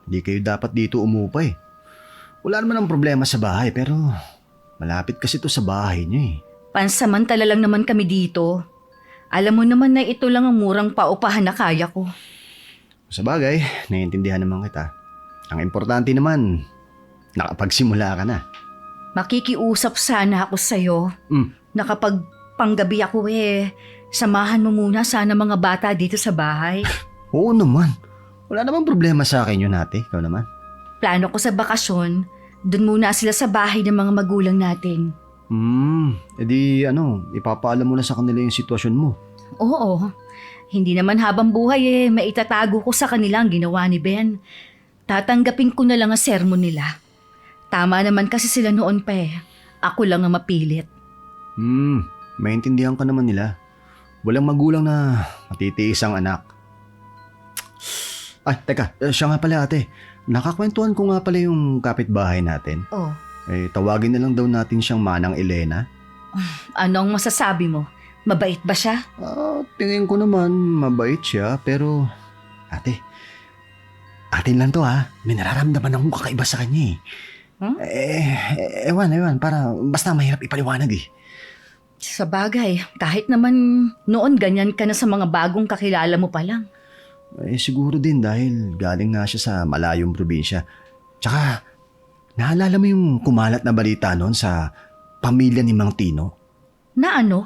hindi kayo dapat dito umupa eh. Wala naman ang problema sa bahay pero malapit kasi to sa bahay niya eh. Pansamantala lang naman kami dito. Alam mo naman na ito lang ang murang paupahan na kaya ko. Sa bagay, naiintindihan naman kita. Ang importante naman, nakapagsimula ka na. Makikiusap sana ako sa'yo. Nakapagpanggabi ako samahan mo muna sana mga bata dito sa bahay. Oo naman. Wala namang problema sa akin yun ate. Ikaw naman. Plano ko sa bakasyon, doon muna sila sa bahay ng mga magulang natin. Ipapaalam mo na sa kanila yung sitwasyon mo. Oo, hindi naman habang buhay maitatago ko sa kanila ang ginawa ni Ben. Tatanggapin ko na lang ang sermon nila. Tama naman kasi sila noon pa Ako lang ang mapilit. Maintindihan ka naman nila. Walang magulang na matitiis ang anak. Ay, teka, siya nga pala ate. Nakakwentuhan ko nga pala yung kapitbahay natin. Oh, Tawagin na lang daw natin siyang Manang Elena. anong masasabi mo? Mabait ba siya? Tingin ko naman mabait siya pero atin lang to May nararamdaman akong kakaiba sa kanya eh. Ewan, para basta mahirap ipaliwanag eh. Sa bagay, kahit naman noon ganyan ka na sa mga bagong kakilala mo pa lang. Siguro din dahil galing nga siya sa malayong probinsya. Tsaka, naalala mo yung kumalat na balita noon sa pamilya ni Mang Tino? Na ano?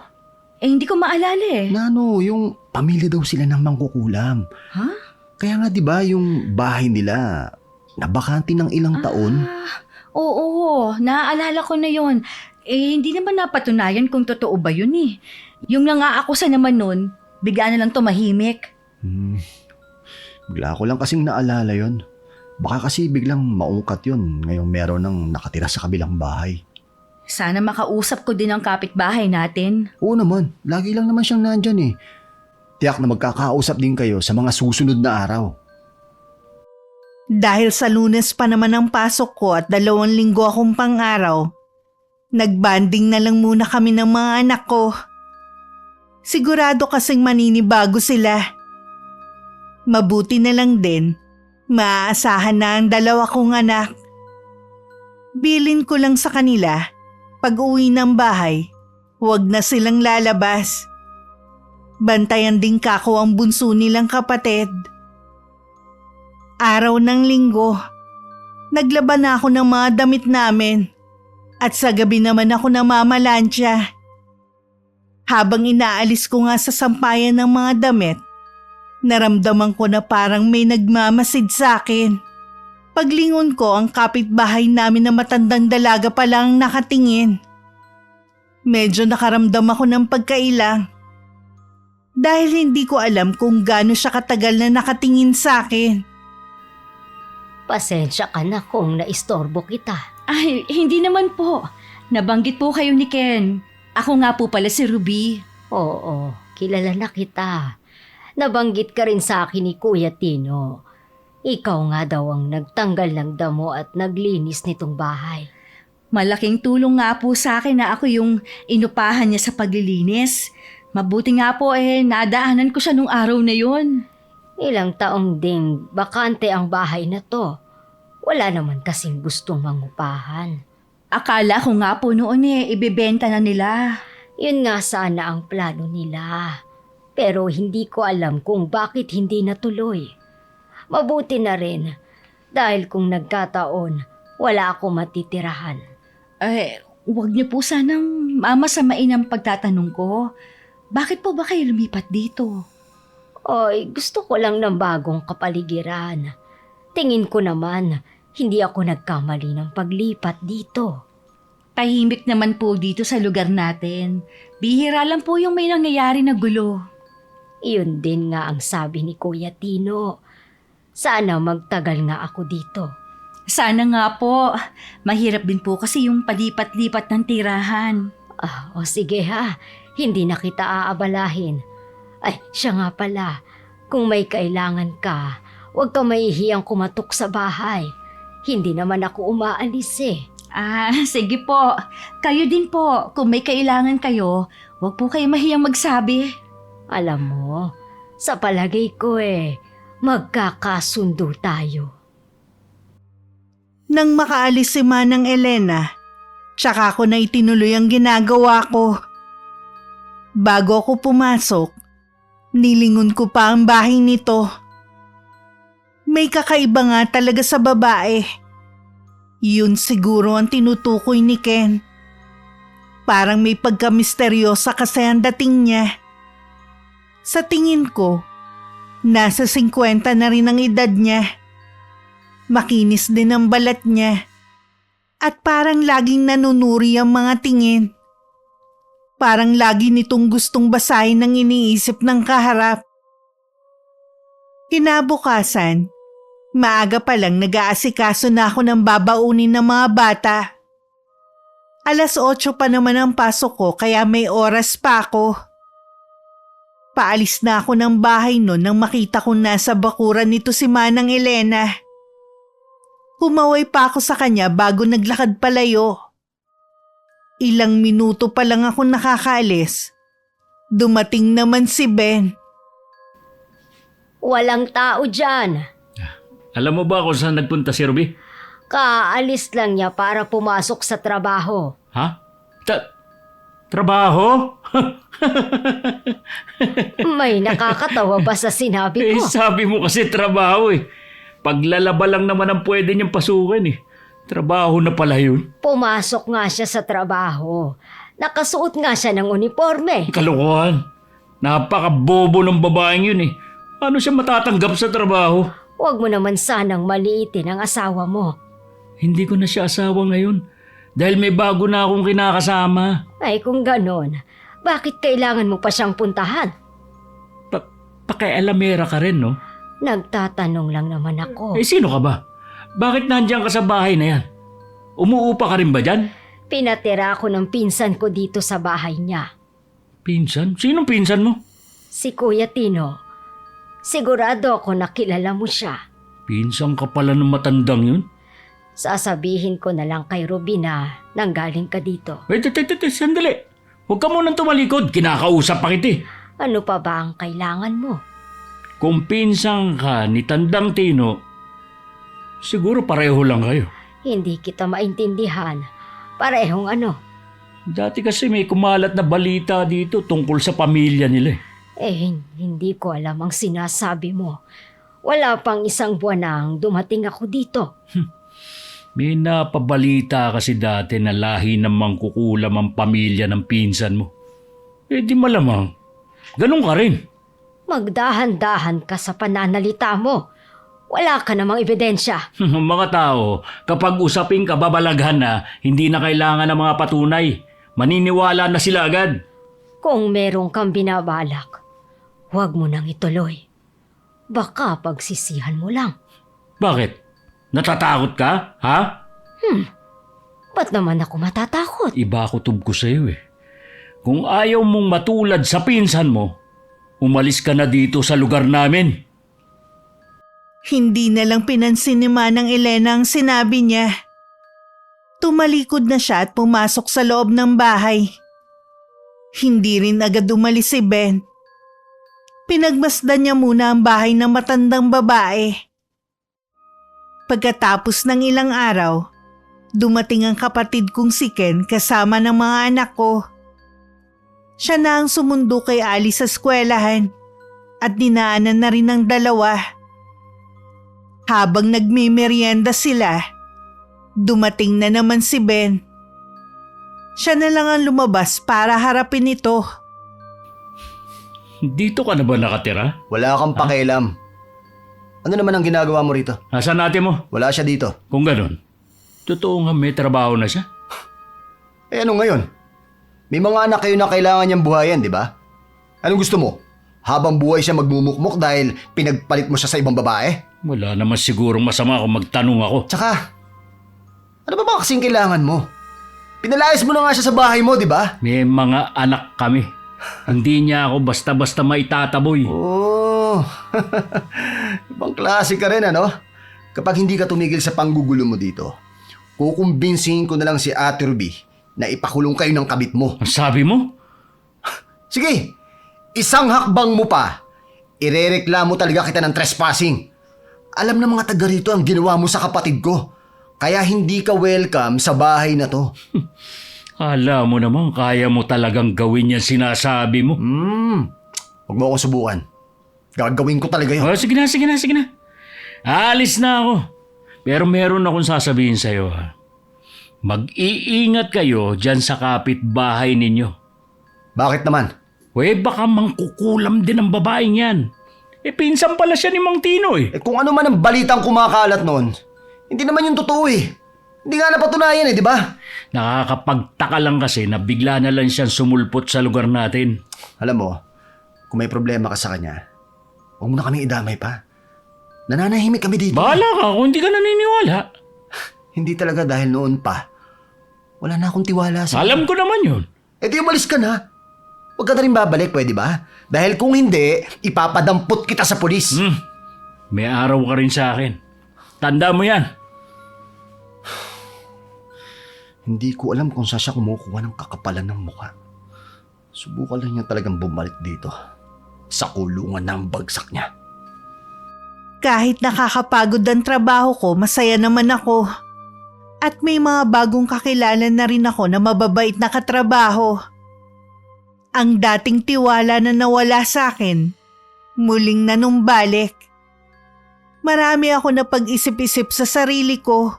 Hindi ko maalala eh. Na yung pamilya daw sila ng mangkukulam. Ha? Kaya nga 'di ba yung bahay nila nabakante ng ilang taon? Oo, naaalala ko na yon. Hindi naman napatunayan kung totoo ba yun eh. Yung nangaakusa naman nun, bigla na lang tumahimik. Bigla ko lang kasing naalala yon. Baka kasi biglang maungkat yon ngayong meron ng nakatira sa kabilang bahay. Sana makausap ko din ang kapitbahay natin. Oo naman, lagi lang naman siyang nandyan eh. Tiyak na magkakausap din kayo sa mga susunod na araw. Dahil sa Lunes pa naman ang pasok ko at 2 linggo akong pang-araw, nagbanding na lang muna kami ng mga anak ko. Sigurado kasing maninibago sila. Mabuti na lang din, maaasahan na ang 2 kong anak. Bilin ko lang sa kanila, pag uwi ng bahay, huwag na silang lalabas. Bantayan din kako ang bunso nilang kapatid. Araw ng linggo, naglaban na ako ng mga damit namin at sa gabi naman ako namamalansya. Habang inaalis ko nga sa sampayan ng mga damit, naramdaman ko na parang may nagmamasid sa akin. Paglingon ko, ang kapitbahay namin na matandang dalaga pa lang nakatingin. Medyo nakaramdam ako ng pagkailang. Dahil hindi ko alam kung gaano siya katagal na nakatingin sa akin. Pasensya ka na kung naistorbo kita. Ay, hindi naman po. Nabanggit po kayo ni Ken. Ako nga po pala si Ruby. Oo, kilala na kita. Nabanggit ka rin sa akin ni Kuya Tino. Ikaw nga daw ang nagtanggal ng damo at naglinis nitong bahay. Malaking tulong nga po sa akin na ako yung inupahan niya sa paglilinis. Mabuti nga po nadaanan ko siya nung araw na yon. Ilang taong ding bakante ang bahay na to. Wala naman kasing gustong mangupahan. Akala ko nga po noon ibebenta na nila. Yun nga sana ang plano nila. Pero hindi ko alam kung bakit hindi natuloy. Mabuti na rin dahil kung nagkataon, wala ako matitirahan. Huwag niyo po sanang mamasamain ang pagtatanong ko. Bakit po ba kayo lumipat dito? Oy, gusto ko lang ng bagong kapaligiran. Tingin ko naman, hindi ako nagkamali ng paglipat dito. Tahimik naman po dito sa lugar natin. Bihira lang po yung may nangyayari na gulo. Iyon din nga ang sabi ni Kuya Tino. Sana magtagal nga ako dito. Sana nga po. Mahirap din po kasi yung palipat-lipat ng tirahan. O sige ha, hindi na kita aabalahin. Ay, siya nga pala. Kung may kailangan ka, huwag ka mahihiyang kumatok sa bahay. Hindi naman ako umaalis eh. Sige po. Kayo din po. Kung may kailangan kayo, huwag po kayo mahiyang magsabi. Alam mo, sa palagay ko magkakasundo tayo. Nang makaalis si Manang Elena, tsaka ko na itinuloy ang ginagawa ko. Bago ako pumasok, nilingon ko pa ang bahay nito. May kakaiba nga talaga sa babae. Yun siguro ang tinutukoy ni Ken. Parang may pagka-misteryosa kasi ang dating niya. Sa tingin ko, nasa 50 na rin ang edad niya. Makinis din ang balat niya. At parang laging nanunuri ang mga tingin. Parang lagi nitong gustong basahin ang iniisip ng kaharap. Kinabukasan, maaga pa lang nag-aasikaso na ako ng babaunin ng mga bata. 8:00 pa naman ang pasok ko kaya may oras pa ako. Paalis na ako ng bahay noon nang makita kong nasa bakuran nito si Manang Elena. Humaway pa ako sa kanya bago naglakad palayo. Ilang minuto pa lang ako nakakaalis. Dumating naman si Ben. Walang tao dyan. Alam mo ba kung saan nagpunta si Ruby? Kaalis lang niya para pumasok sa trabaho. Ha? Trabaho? May nakakatawa ba sa sinabi ko? Sabi mo kasi trabaho eh. Paglalaba lang naman ang pwede niyang pasukan eh. Trabaho na pala yun. Pumasok nga siya sa trabaho. Nakasuot nga siya ng uniforme. Kalokohan. Napakabobo ng babaeng yun eh. Ano siya matatanggap sa trabaho? Huwag mo naman sanang maliitin ang asawa mo. Hindi ko na siya asawa ngayon. Dahil may bago na akong kinakasama. Ay kung ganon, bakit kailangan mo pa siyang puntahan? Pakialamera ka rin, no? Nagtatanong lang naman ako. Eh, sino ka ba? Bakit nandiyan ka sa bahay na yan? Umuupa ka rin ba dyan? Pinatira ako ng pinsan ko dito sa bahay niya. Pinsan? Sinong pinsan mo? Si Kuya Tino. Sigurado ako na kilala mo siya. Pinsan ka pala ng matandang yun? Sasabihin ko na lang kay Ruby na nanggaling ka dito. Wait, sandali. Huwag ka munang tumalikod. Kinakausap pa kita eh. Ano pa ba ang kailangan mo? Kung pinsan ka ni Tandang Tino, siguro pareho lang kayo. Hindi kita maintindihan. Parehong ano? Dati kasi may kumalat na balita dito tungkol sa pamilya nila eh. Hindi ko alam ang sinasabi mo. Wala pang 1 buwan nang dumating ako dito. May napabalita kasi dati na lahi ng mangkukulam ang pamilya ng pinsan mo. Eh di malamang. Ganun ka rin. Magdahan-dahan ka sa pananalita mo. Wala ka namang ebidensya. Mga tao, kapag usaping kababalaghan na, hindi na kailangan ng mga patunay. Maniniwala na sila agad. Kung merong kang binabalak, huwag mo nang ituloy. Baka pagsisihan mo lang. Bakit? Natatakot ka? Ha? Ba't naman ako matatakot? Iba kutob ko sa'yo eh. Kung ayaw mong matulad sa pinsan mo, umalis ka na dito sa lugar namin. Hindi na lang pinansin ni Manang Elena ang sinabi niya. Tumalikod na siya at pumasok sa loob ng bahay. Hindi rin agad umalis si Ben. Pinagmasdan niya muna ang bahay ng matandang babae. Pagkatapos ng ilang araw, dumating ang kapatid kong si Ken kasama ng mga anak ko. Siya na ang sumundo kay Ali sa eskwelahan at dinaanan na rin ng dalawa. Habang nagmimerienda sila, dumating na naman si Ben. Siya na lang ang lumabas para harapin ito. Dito ka na ba nakatira? Wala kang pakialam. Ano naman ang ginagawa mo rito? Nasaan natin mo? Wala siya dito. Kung ganun, totoo nga may trabaho na siya. Eh ano ngayon? May mga anak kayo na kailangan niyang buhayan, di ba? Anong gusto mo? Habang buhay siya magmumukmok dahil pinagpalit mo siya sa ibang babae? Wala naman sigurong masama kung magtanong ako. Tsaka, ano ba kasing kailangan mo? Pinalayas mo na nga siya sa bahay mo, di ba? May mga anak kami. Hindi niya ako basta-basta maitataboy. Oh, ibang klase ka rin ano? Kapag hindi ka tumigil sa panggugulo mo dito, kukumbinsihin ko na lang si Ate Ruby na ipakulong kayo ng kabit mo. Ang sabi mo? Sige, isang hakbang mo pa, irereklamo talaga kita ng trespassing. Alam ng mga taga rito ang ginawa mo sa kapatid ko, kaya hindi ka welcome sa bahay na to. Alam mo naman, kaya mo talagang gawin yan sinasabi mo. Huwag mo akong subukan. Gagawin ko talaga yun. Oh, sige na. Alis na ako. Pero meron akong sasabihin sa'yo. Ha? Mag-iingat kayo dyan sa kapitbahay ninyo. Bakit naman? Baka mangkukulam din ang babaeng yan. Pinsan pala siya ni Mang Tino eh. Kung ano man ang balitang kumakalat noon, hindi naman yung totoo eh. Hindi nga napatunayan eh, di ba? Nakakapagtaka lang kasi na bigla na lang siyang sumulpot sa lugar natin. Alam mo, kung may problema ka sa kanya, huwag mo na kami idamay pa. Nananahimik kami dito. Bahala ka kung hindi ka naniniwala. Hindi talaga dahil noon pa. Wala na akong tiwala sa... Alam ko naman yun. Di umalis ka na. Huwag ka na rin babalik, pwede ba? Dahil kung hindi, ipapadampot kita sa polis. May araw ka rin sa akin. Tanda mo yan. Hindi ko alam kung saan siya kumukuha ng kakapalan ng mukha. Subukan lang niya talagang bumalik dito. Sa kulungan ng bagsak niya. Kahit nakakapagod ang trabaho ko, masaya naman ako. At may mga bagong kakilala na rin ako na mababait na katrabaho. Ang dating tiwala na nawala sa akin, muling nanumbalik. Marami ako na pag-isip-isip sa sarili ko.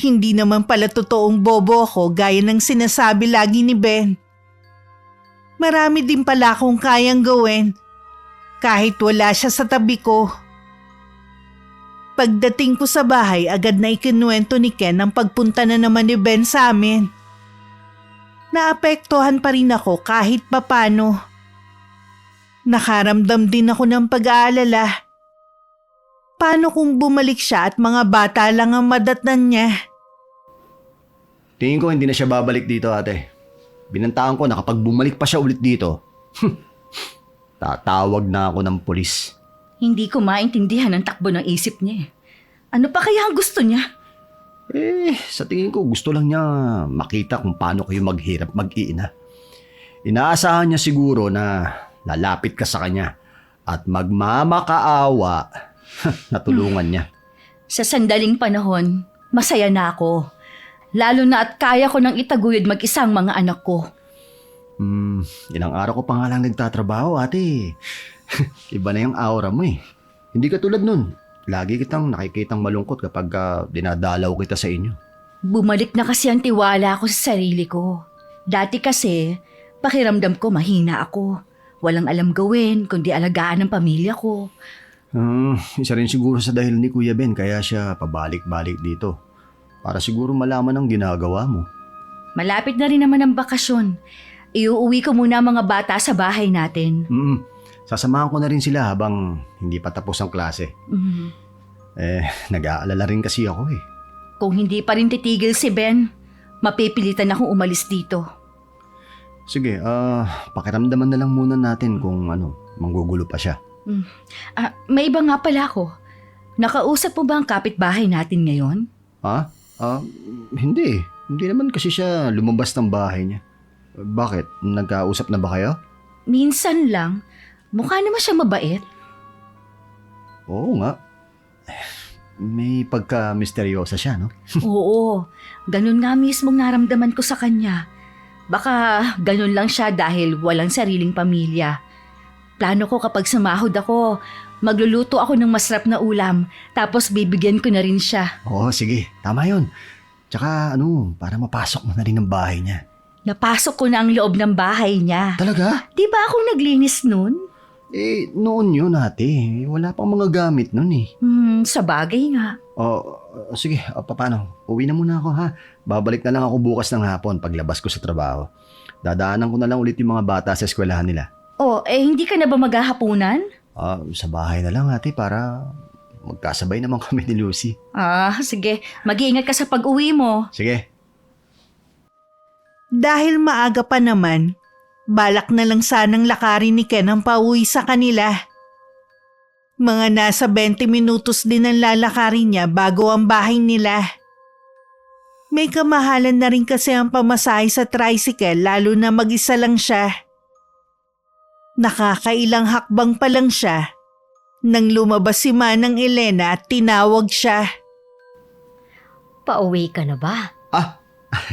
Hindi naman pala totoong bobo ako gaya ng sinasabi lagi ni Ben. Marami din pala akong kayang gawin kahit wala siya sa tabi ko. Pagdating ko sa bahay, agad na ikinuwento ni Ken ang pagpunta na naman ni Ben sa amin. Naapektuhan pa rin ako kahit papano. Nakaramdam din ako ng pag-aalala. Paano kung bumalik siya at mga bata lang ang madatnan niya? Tingin ko hindi na siya babalik dito, ate. Binantaan ko na kapag bumalik pa siya ulit dito, tatawag na ako ng pulis. Hindi ko maintindihan ang takbo ng isip niya. Ano pa kaya ang gusto niya? Sa tingin ko gusto lang niya makita kung paano kayo maghirap mag-iina. Inaasahan niya siguro na lalapit ka sa kanya at magmamakaawa na tulungan niya. Sa sandaling panahon, masaya na ako. Lalo na at kaya ko nang itaguyod mag-isang mga anak ko. Ilang araw ko pa nga lang nagtatrabaho, ate. Iba na yung aura mo eh. Hindi ka tulad nun. Lagi kitang nakikitang malungkot kapag dinadalaw kita sa inyo. Bumalik na kasi ang tiwala ko sa sarili ko. Dati kasi, pakiramdam ko mahina ako. Walang alam gawin, kundi alagaan ng pamilya ko. Isa rin siguro sa dahil ni Kuya Ben kaya siya pabalik-balik dito. Para siguro malaman ang ginagawa mo. Malapit na rin naman ang bakasyon. Iuuwi ko muna ang mga bata sa bahay natin. Sasamahan ko na rin sila habang hindi pa tapos ang klase. Nag-aalala rin kasi ako eh. Kung hindi pa rin titigil si Ben, mapipilitan akong umalis dito. Sige, pakiramdaman na lang muna natin kung manggugulo pa siya. May iba nga pala ako. Nakausap mo ba ang kapitbahay natin ngayon? Hindi. Hindi naman kasi siya lumabas ng bahay niya. Bakit? Nagkausap na ba kayo? Minsan lang. Mukha naman siya mabait. Oo nga. May pagka-misteryosa siya, no? Oo, ganun nga mismong naramdaman ko sa kanya. Baka ganun lang siya dahil walang sariling pamilya. Plano ko kapag sumahod ako, magluluto ako ng masarap na ulam, tapos bibigyan ko na rin siya. Oo, sige. Tama yun. Tsaka para mapasok mo na rin ang bahay niya. Napasok ko na ang loob ng bahay niya. Talaga? Di ba akong naglinis nun? Noon yun, ate. Wala pang mga gamit nun eh. Sa bagay nga. Sige, paano? Uwi na muna ako ha. Babalik na lang ako bukas ng hapon paglabas ko sa trabaho. Dadaanan ko na lang ulit yung mga bata sa eskwelahan nila. Hindi ka na ba maghahapunan? Sa bahay na lang ate para magkasabay naman kami ni Lucy. Sige. Mag-iingat ka sa pag-uwi mo. Sige. Dahil maaga pa naman, balak na lang sanang lakarin ni Ken ang pauwi sa kanila. Mga nasa 20 minutos din ang lalakarin niya bago ang bahay nila. May kamahalan na rin kasi ang pamasahe sa tricycle lalo na mag-isa lang siya. Nakakailang hakbang pa lang siya nang lumabas si Manang Elena at tinawag siya. Pauwi ka na ba?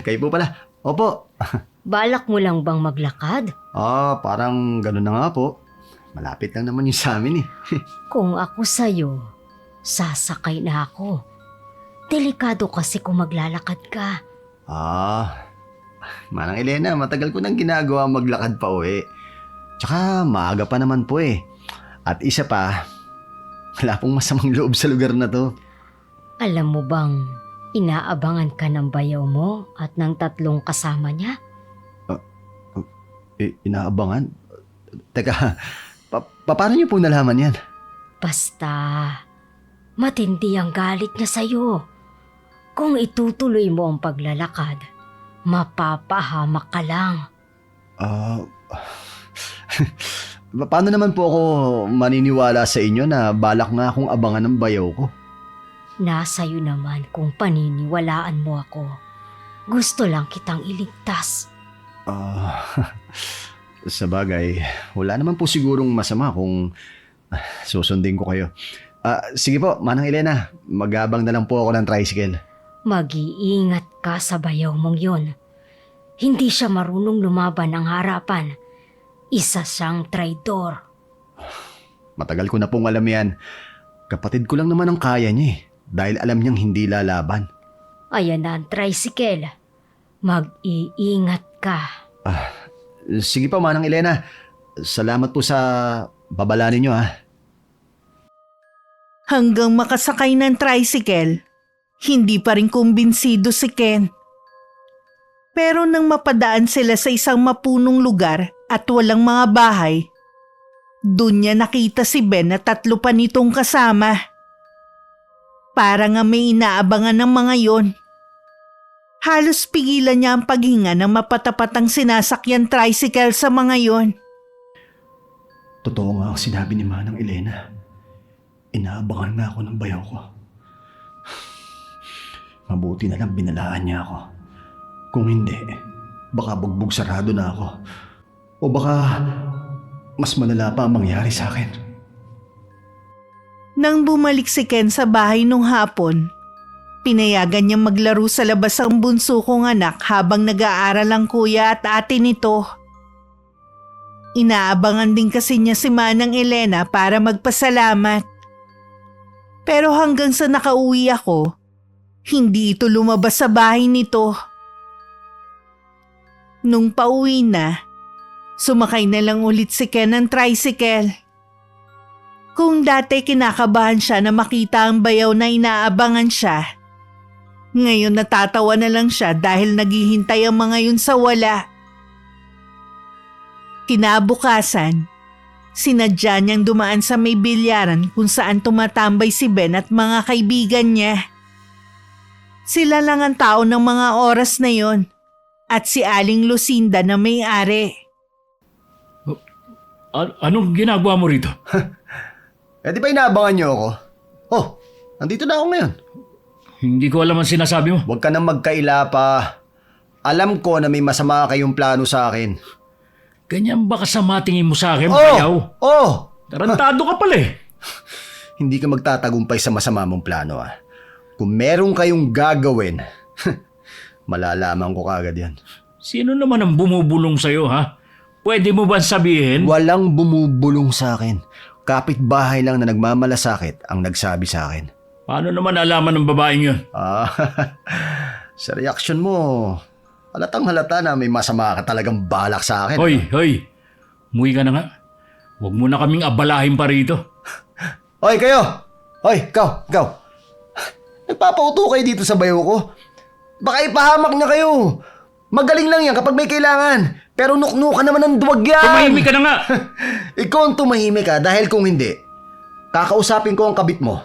Kayo po pala. Opo. Balak mo lang bang maglakad? Parang gano'n na nga po. Malapit lang naman yung sa amin eh. Kung ako sa'yo, sasakay na ako. Delikado kasi kung maglalakad ka. Manang Elena, matagal ko nang ginagawa maglakad pa uwi. Tsaka maaga pa naman po eh. At isa pa, wala pong masamang loob sa lugar na to. Alam mo bang inaabangan ka ng bayaw mo at ng 3 kasama niya? Inaabangan? Teka, paano niyo po nalaman yan? Basta, matindi ang galit niya sa'yo. Kung itutuloy mo ang paglalakad, mapapahamak ka lang. Paano naman po ako maniniwala sa inyo na balak nga akong abangan ng bayaw ko? Nasa'yo naman kung paniniwalaan mo ako. Gusto lang kitang iligtas. Sa bagay, wala naman po sigurong masama kung susundin ko kayo. Sige po, Manang Elena, magabang na lang po ako ng tricycle. Mag-iingat ka sa bayaw mong yon. Hindi siya marunong lumaban ng harapan. Isa siyang traidor. Matagal ko na pong alam yan. Kapatid ko lang naman ang kaya niya dahil alam niyang hindi lalaban. Ayan na ang tricycle. Mag-iingat ka. Sige pa, Manang Elena. Salamat po sa babala ninyo Hanggang makasakay ng tricycle, hindi pa rin kumbinsido si Ken. Pero nang mapadaan sila sa isang mapunong lugar at walang mga bahay, doon niya nakita si Ben na 3 pa nitong kasama. Para nga may inaabangan ng mga yon. Halos pigilan niya ang paghinga ng mapatapat ang sinasakyan tricycle sa mga yon. Totoo nga ang sinabi ni Manang Elena. Inaabangan na ako ng bayaw ko. Mabuti na lang binalaan niya ako. Kung hindi, baka bugbog sarado na ako. O baka mas malala pa ang mangyari sa akin. Nang bumalik si Ken sa bahay nung hapon, pinayagan niyang maglaro sa labas ang bunso kong anak habang nag-aaral ang kuya at ate nito. Inaabangan din kasi niya si Manang Elena para magpasalamat. Pero hanggang sa nakauwi ako, hindi ito lumabas sa bahay nito. Nung pauwi na, sumakay na lang ulit si Ken ng tricycle. Kung dati kinakabahan siya na makita ang bayaw na inaabangan siya, ngayon natatawa na lang siya dahil naghihintay ang mga yun sa wala. Kinabukasan, sinadya niyang dumaan sa may bilyaran kung saan tumatambay si Ben at mga kaibigan niya. Sila lang ang tao ng mga oras na yon at si Aling Lucinda na may-ari. Anong ginagawa mo rito? Di ba inaabangan niyo ako? Oh, nandito na ako ngayon. Hindi ko alam ang sinasabi mo. Huwag ka nang magkaila pa. Alam ko na may masama kayong plano sa akin. Ganyan ba kasama tingin mo sa akin, bayaw? Oh! Tarantado ka pala eh. Hindi ka magtatagumpay sa masama mong plano Kung meron kayong gagawin, malalaman ko kagad yan. Sino naman ang bumubulong sa'yo, ha? Pwede mo ba sabihin? Walang bumubulong sa akin. Kapitbahay lang na nagmamalasakit ang nagsabi sa akin. Paano naman alaman ng babaeng yun? Sa reaksyon mo, halatang halata na may masama ka talagang balak sa akin. Hoy, umuwi ka na nga. Huwag mo na kaming abalahin pa rito. Hoy, kayo! Hoy, ikaw! Nagpapauto kayo dito sa bayo ko. Baka ipahamak niya kayo. Magaling lang yan kapag may kailangan. Pero nuknukan naman ng duwag yan. Tumahimik ka na nga. Ikaw ang tumahimik dahil kung hindi, kakausapin ko ang kabit mo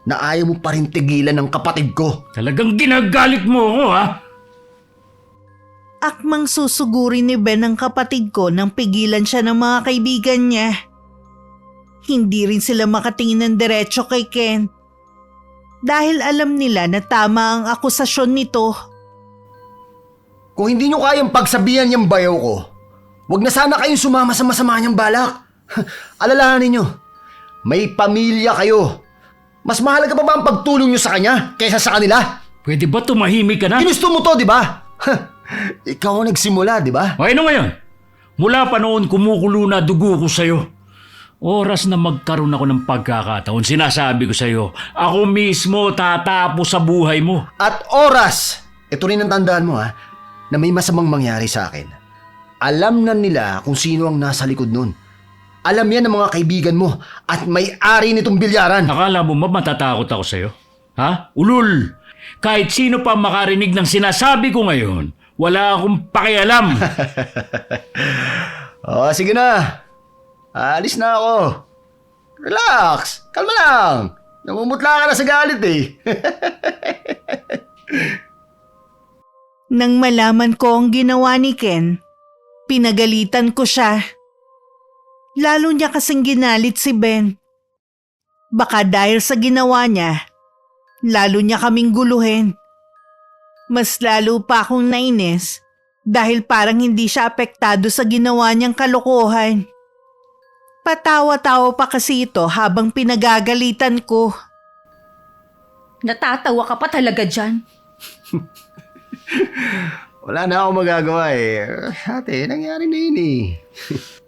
na ayaw mo pa rin tigilan ng kapatid ko. Talagang ginagalit mo ako, ha? Akmang susugurin ni Ben ang kapatid ko nang pigilan siya ng mga kaibigan niya. Hindi rin sila makatingin ng diretso kay Ken. Dahil alam nila na tama ang akusasyon nito. Kung hindi nyo kayang pagsabihan yung bayaw ko, wag na sana kayong sumama sa masama niyang balak. Alalahanin nyo, may pamilya kayo. Mas mahalaga pa ba ang pagtulong nyo sa kanya kaysa sa kanila? Pwede ba tumahimik ka na? Ginusto mo to, di ba? Ikaw ang nagsimula, di ba? O ano ngayon? Mula pa noon kumukulo na dugo ko sa'yo. Oras na magkaroon ako ng pagkakataon, sinasabi ko sa'yo, ako mismo tatapos sa buhay mo. At oras, ito rin ang tandaan mo na may masamang mangyari sa akin. Alam na nila kung sino ang nasa likod nun. Alam yan ng mga kaibigan mo at may-ari nitong bilyaran. Akala mo ba matatakot ako sa'yo? Ha? Ulul! Kahit sino pa makarinig ng sinasabi ko ngayon, wala akong pakialam. Sige na. Alis na ako. Relax. Kalma lang. Namumutla ka na sa galit eh. Nang malaman ko ang ginawa ni Ken, pinagalitan ko siya. Lalo niya kasing ginalit si Ben. Baka dahil sa ginawa niya, lalo niya kaming guluhin. Mas lalo pa akong nainis dahil parang hindi siya apektado sa ginawa niyang kalokohan. Patawa-tawa pa kasi ito habang pinagagalitan ko. Natatawa ka pa talaga dyan. Wala na akong magagawa eh. Ate, nangyari na yun eh.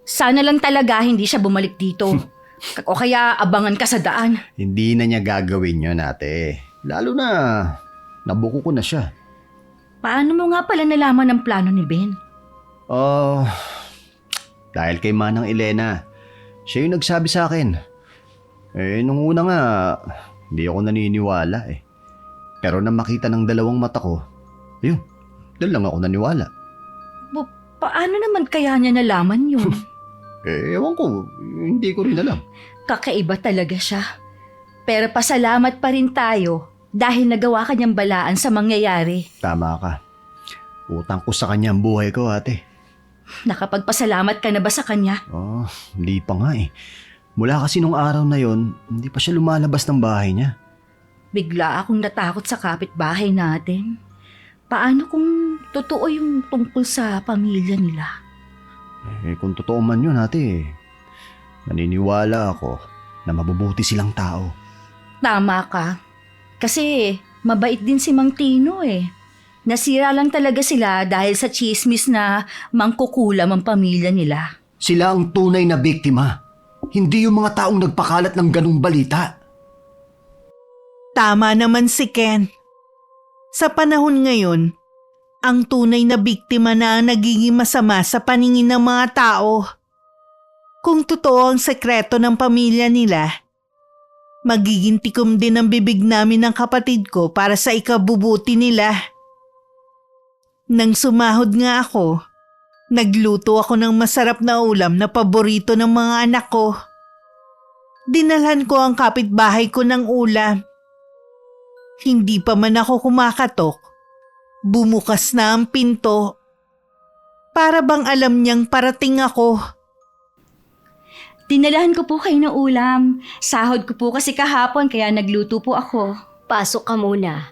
Sana lang talaga hindi siya bumalik dito. O kaya abangan ka sa daan. Hindi na niya gagawin yun, ate. Lalo na, nabuko ko na siya. Paano mo nga pala nalaman ang plano ni Ben? Oh, dahil kay Manang Elena. Siya yung nagsabi sa akin. Eh, nung una nga, hindi ako naniniwala eh. Pero nang makita ng dalawang mata ko, ayun, doon lang ako naniwala. Paano naman kaya niya nalaman yun? Ewan ko, hindi ko rin alam. Kakaiba talaga siya. Pero pasalamat pa rin tayo dahil nagawa kanyang balaan sa mangyayari. Tama ka. Utang ko sa kanya ang buhay ko, ate. Nakapagpasalamat ka na ba sa kanya? Oh, hindi pa nga eh. Mula kasi nung araw na yon, hindi pa siya lumalabas ng bahay niya. Bigla akong natakot sa kapitbahay natin. Paano kung totoo yung tungkol sa pamilya nila? Eh, kung totoo man yun, ate, naniniwala ako na mabubuti silang tao. Tama ka. Kasi mabait din si Mang Tino eh. Nasira lang talaga sila dahil sa chismis na mangkukulam ang pamilya nila. Sila ang tunay na biktima. Hindi yung mga taong nagpakalat ng ganung balita. Tama naman si Ken. Sa panahon ngayon, ang tunay na biktima na ang nagiging masama sa paningin ng mga tao. Kung totoo ang sekreto ng pamilya nila, magiging tikom din ang bibig namin ng kapatid ko para sa ikabubuti nila. Nang sumahod nga ako, nagluto ako ng masarap na ulam na paborito ng mga anak ko. Dinalhan ko ang kapitbahay ko ng ulam. Hindi pa man ako kumakatok, bumukas na ang pinto. Para bang alam niyang parating ako. Dinalahan ko po kayo ng ulam. Sahod ko po kasi kahapon kaya nagluto po ako. Pasok ka muna.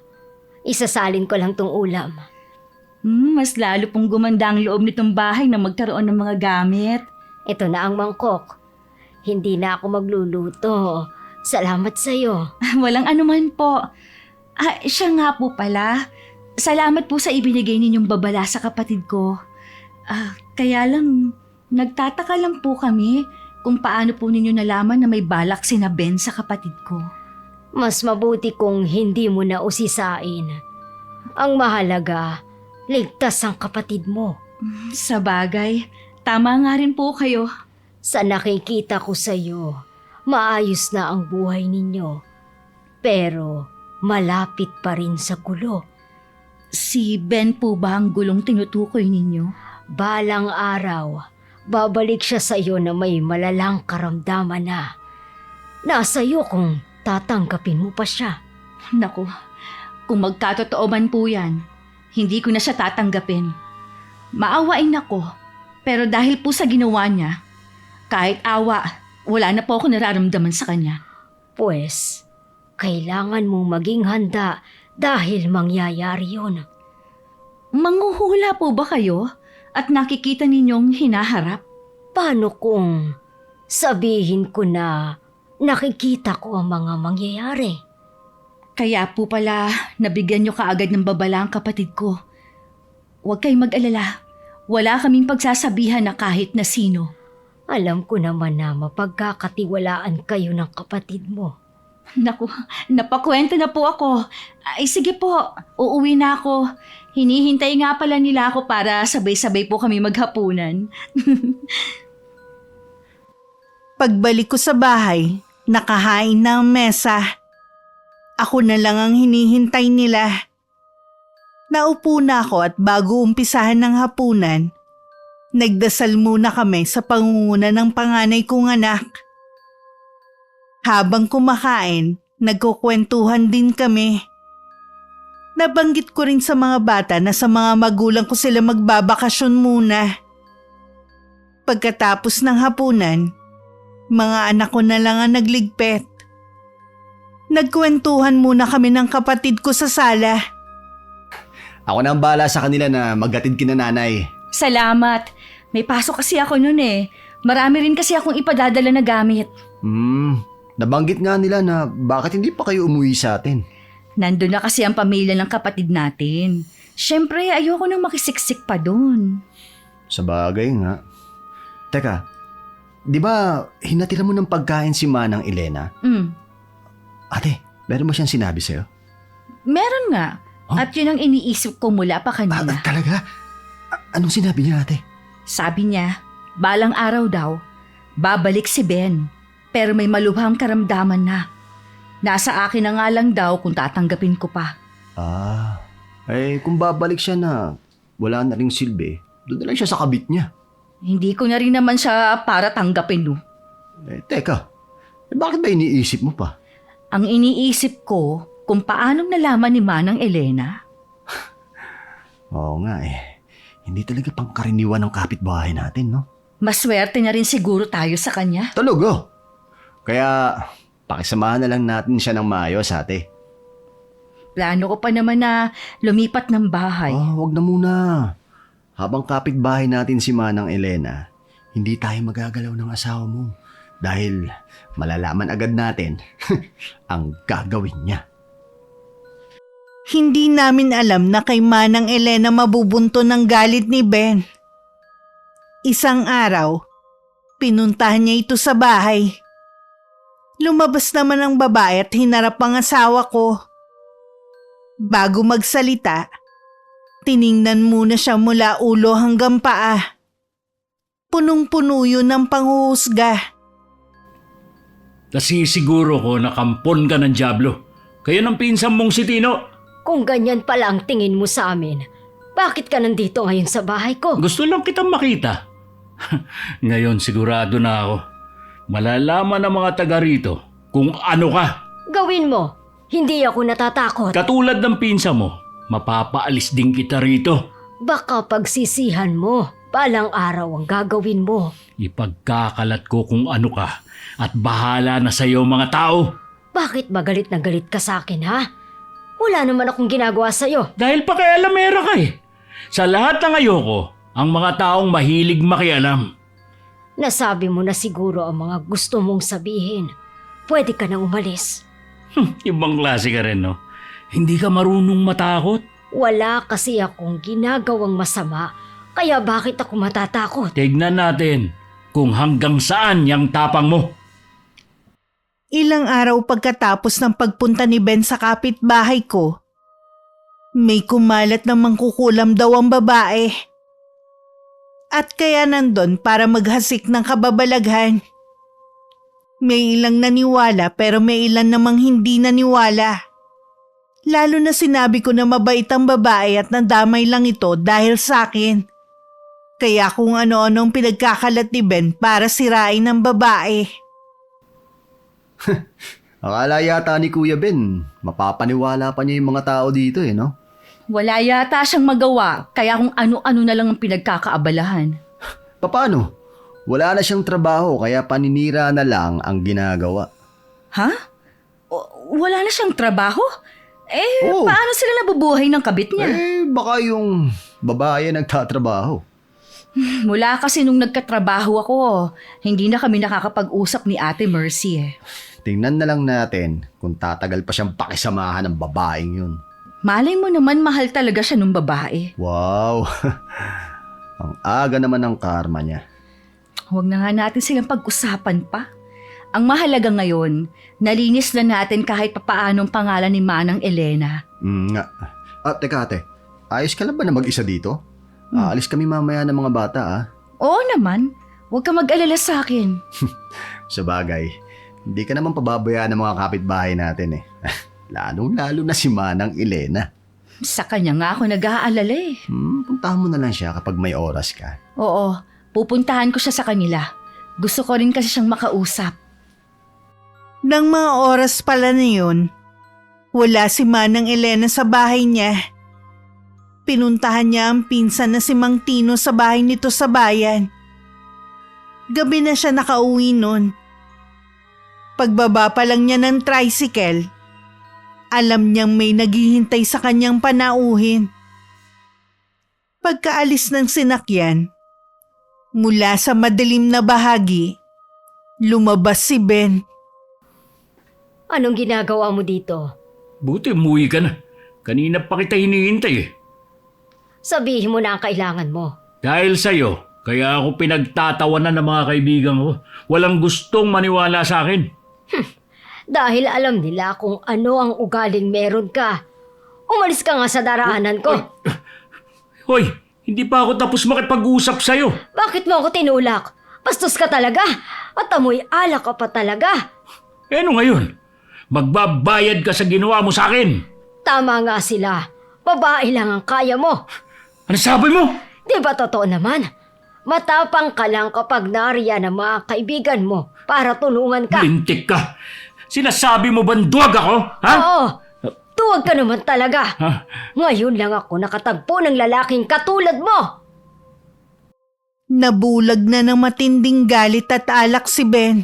Isasalin ko lang tong ulam. Mas lalo pong gumanda ang loob nitong bahay na magkaroon ng mga gamit. Ito na ang mangkok. Hindi na ako magluluto. Salamat sa'yo. Walang anuman po. Siya nga po pala. Salamat po sa ibinigay ninyong babala sa kapatid ko. Kaya lang, nagtataka lang po kami kung paano po ninyo nalaman na may balak sina Ben sa kapatid ko. Mas mabuti kung hindi mo na usisain. Ang mahalaga, ligtas ang kapatid mo. Sa bagay, tama nga rin po kayo. Sa nakikita ko sa'yo, maayos na ang buhay ninyo. Pero malapit pa rin sa gulo. Si Ben po ba ang gulong tinutukoy ninyo? Balang araw, babalik siya sa iyo na may malalang karamdaman na. Nasa iyo kung tatanggapin mo pa siya. Naku, kung magkatotoo man po yan, hindi ko na siya tatanggapin. Maawain ako, pero dahil po sa ginawa niya, kahit awa, wala na po ako nararamdaman sa kanya. Pues, kailangan mong maging handa dahil mangyayari yun. Manghuhula po ba kayo at nakikita ninyong hinaharap? Paano kung sabihin ko na nakikita ko ang mga mangyayari? Kaya po pala nabigyan niyo kaagad ng babala ang kapatid ko. Huwag kayong mag-alala. Wala kaming pagsasabihan na kahit na sino. Alam ko naman na mapagkakatiwalaan kayo ng kapatid mo. Naku, napakwento na po ako. Ay sige po, uuwi na ako. Hinihintay nga pala nila ako para sabay-sabay po kami maghapunan. Pagbalik ko sa bahay, nakahain na ang mesa. Ako na lang ang hinihintay nila. Naupo na ako at bago umpisahan ng hapunan, nagdasal muna kami sa pangunguna ng panganay kong anak. Habang kumakain, nagkukwentuhan din kami. Nabanggit ko rin sa mga bata na sa mga magulang ko sila magbabakasyon muna. Pagkatapos ng hapunan, mga anak ko na lang ang nagligpit. Nagkwentuhan muna kami ng kapatid ko sa sala. Ako na ang bahala sa kanila na maghatid kina nanay. Salamat. May pasok kasi ako nun eh. Marami rin kasi akong ipadadala na gamit. Nabanggit nga nila na bakit hindi pa kayo umuwi sa atin. Nandun na kasi ang pamilya ng kapatid natin. Siyempre, ayoko nang makisiksik pa dun. Sa bagay nga. Teka, di ba hinatira mo ng pagkain si Manang Elena? Ate, meron ba siyang sinabi sa'yo? Meron nga. Huh? At yun ang iniisip ko mula pa kanina. Talaga? Anong sinabi niya, ate? Sabi niya, balang araw daw, babalik si Ben. Pero may malubhang karamdaman na. Nasa akin na nga lang daw kung tatanggapin ko pa. Kung babalik siya na wala na ring silbi, doon na lang siya sa kabit niya. Hindi ko na rin naman siya para tanggapin, no. Teka, bakit ba iniisip mo pa? Ang iniisip ko kung paanong nalaman ni Manang Elena. Oo nga hindi talaga pangkaraniwan ng kapitbahay natin, no? Maswerte na rin siguro tayo sa kanya. Talaga? Kaya, pakisamahan na lang natin siya ng maayos, ate. Plano ko pa naman na lumipat ng bahay. Wag na muna. Habang kapitbahay natin si Manang Elena, hindi tayo magagalaw ng asawa mo. Dahil malalaman agad natin ang gagawin niya. Hindi namin alam na kay Manang Elena mabubunto ng galit ni Ben. Isang araw, pinuntahan niya ito sa bahay. Lumabas naman ang babae at hinarap ang asawa ko. Bago magsalita, tiningnan muna siya mula ulo hanggang paa. Punong-puno yun ng panghuhusga. Nasisiguro ko na kampon ka ng dyablo. Kaya ng pinsan mong si Tino. Kung ganyan pala ang tingin mo sa amin, bakit ka nandito ngayon sa bahay ko? Gusto lang kitang makita. Ngayon sigurado na ako. Malalaman ng mga taga rito kung ano ka. Gawin mo. Hindi ako natatakot. Katulad ng pinsan mo, mapapaalis din kita rito. Baka pagsisihan mo. Balang araw ang gagawin mo. Ipagkakalat ko kung ano ka at bahala na sa'yo mga tao. Bakit ba galit na galit ka sa akin, ha? Wala naman akong ginagawa sa'yo. Dahil pakialamera ka eh. Sa lahat ng ayoko, ang mga taong mahilig makialam. Nasabi mo na siguro ang mga gusto mong sabihin. Pwede ka nang umalis. Ibang klase ka rin, no? Hindi ka marunong matakot. Wala kasi akong ginagawang masama, kaya bakit ako matatakot? Tignan natin kung hanggang saan yung tapang mo. Ilang araw pagkatapos ng pagpunta ni Ben sa kapitbahay ko, may kumalat na mangkukulam daw ang babae. At kaya nandun para maghasik ng kababalaghan. May ilang naniwala pero may ilan namang hindi naniwala. Lalo na sinabi ko na mabait ang babae at nadamay lang ito dahil sa akin. Kaya kung ano-anong pinagkakalat ni Ben para sirain ang babae. Akala yata ni Kuya Ben, mapapaniwala pa niya yung mga tao dito no? Wala yata siyang magawa, kaya kung ano-ano na lang ang pinagkakaabalahan. Paano? Wala na siyang trabaho kaya paninira na lang ang ginagawa. Ha? Wala na siyang trabaho? Oo. Paano sila nabubuhay ng kabit niya? Baka yung babae nagtatrabaho. Mula kasi nung nagkatrabaho ako, hindi na kami nakakapag-usap ni Ate Mercy Tingnan na lang natin kung tatagal pa siyang pakisamahan ng babaeng yun. Malay mo naman mahal talaga siya nung babae. Wow! Ang aga naman ng karma niya. Huwag na nga natin silang pag-usapan pa. Ang mahalaga ngayon, nalinis na natin kahit papaanong pangalan ni Manang Elena. Nga. Teka ate, ayos ka lang ba na mag-isa dito? Aalis kami mamaya ng mga bata Oo naman. Huwag ka mag-alala sa akin. Sa bagay, hindi ka naman pababayaan ng mga kapitbahay natin Lalong-lalo na si Manang Elena. Sa kanya nga ako nag-aalala Puntahan mo na lang siya kapag may oras ka. Oo, pupuntahan ko siya sa kanila. Gusto ko rin kasi siyang makausap. Nang mga oras pala na yun, wala si Manang Elena sa bahay niya. Pinuntahan niya ang pinsan na si Mang Tino sa bahay nito sa bayan. Gabi na siya nakauwi nun. Pagbaba pa lang niya ng tricycle, alam niyang may naghihintay sa kanyang panauhin. Pagkaalis ng sinakyan, mula sa madilim na bahagi, lumabas si Ben. Anong ginagawa mo dito? Buti umuwi ka na. Kanina pa kita hinihintay eh. Sabihin mo na ang kailangan mo. Dahil sa'yo, kaya ako pinagtatawanan ng mga kaibigan ko. Walang gustong maniwala sa akin. Dahil alam nila kung ano ang ugaling meron ka. Umalis ka nga sa daraanan ko. Hoy, hindi pa ako tapos makipag-usap sa'yo. Bakit mo ako tinulak? Bastos ka talaga. At amoy alak ka pa talaga. Eh ano ngayon? Magbabayad ka sa ginawa mo sa akin. Tama nga sila. Babae lang ang kaya mo. Ano sabi mo? Di ba totoo naman? Matapang ka lang kapag nariyan ang mga kaibigan mo para tulungan ka. Lintik ka. Sinasabi mo bang duwag ako? Ha? Oo, tuwag ka naman talaga. Ha? Ngayon lang ako nakatagpo ng lalaking katulad mo. Nabulag na ng matinding galit at alak si Ben.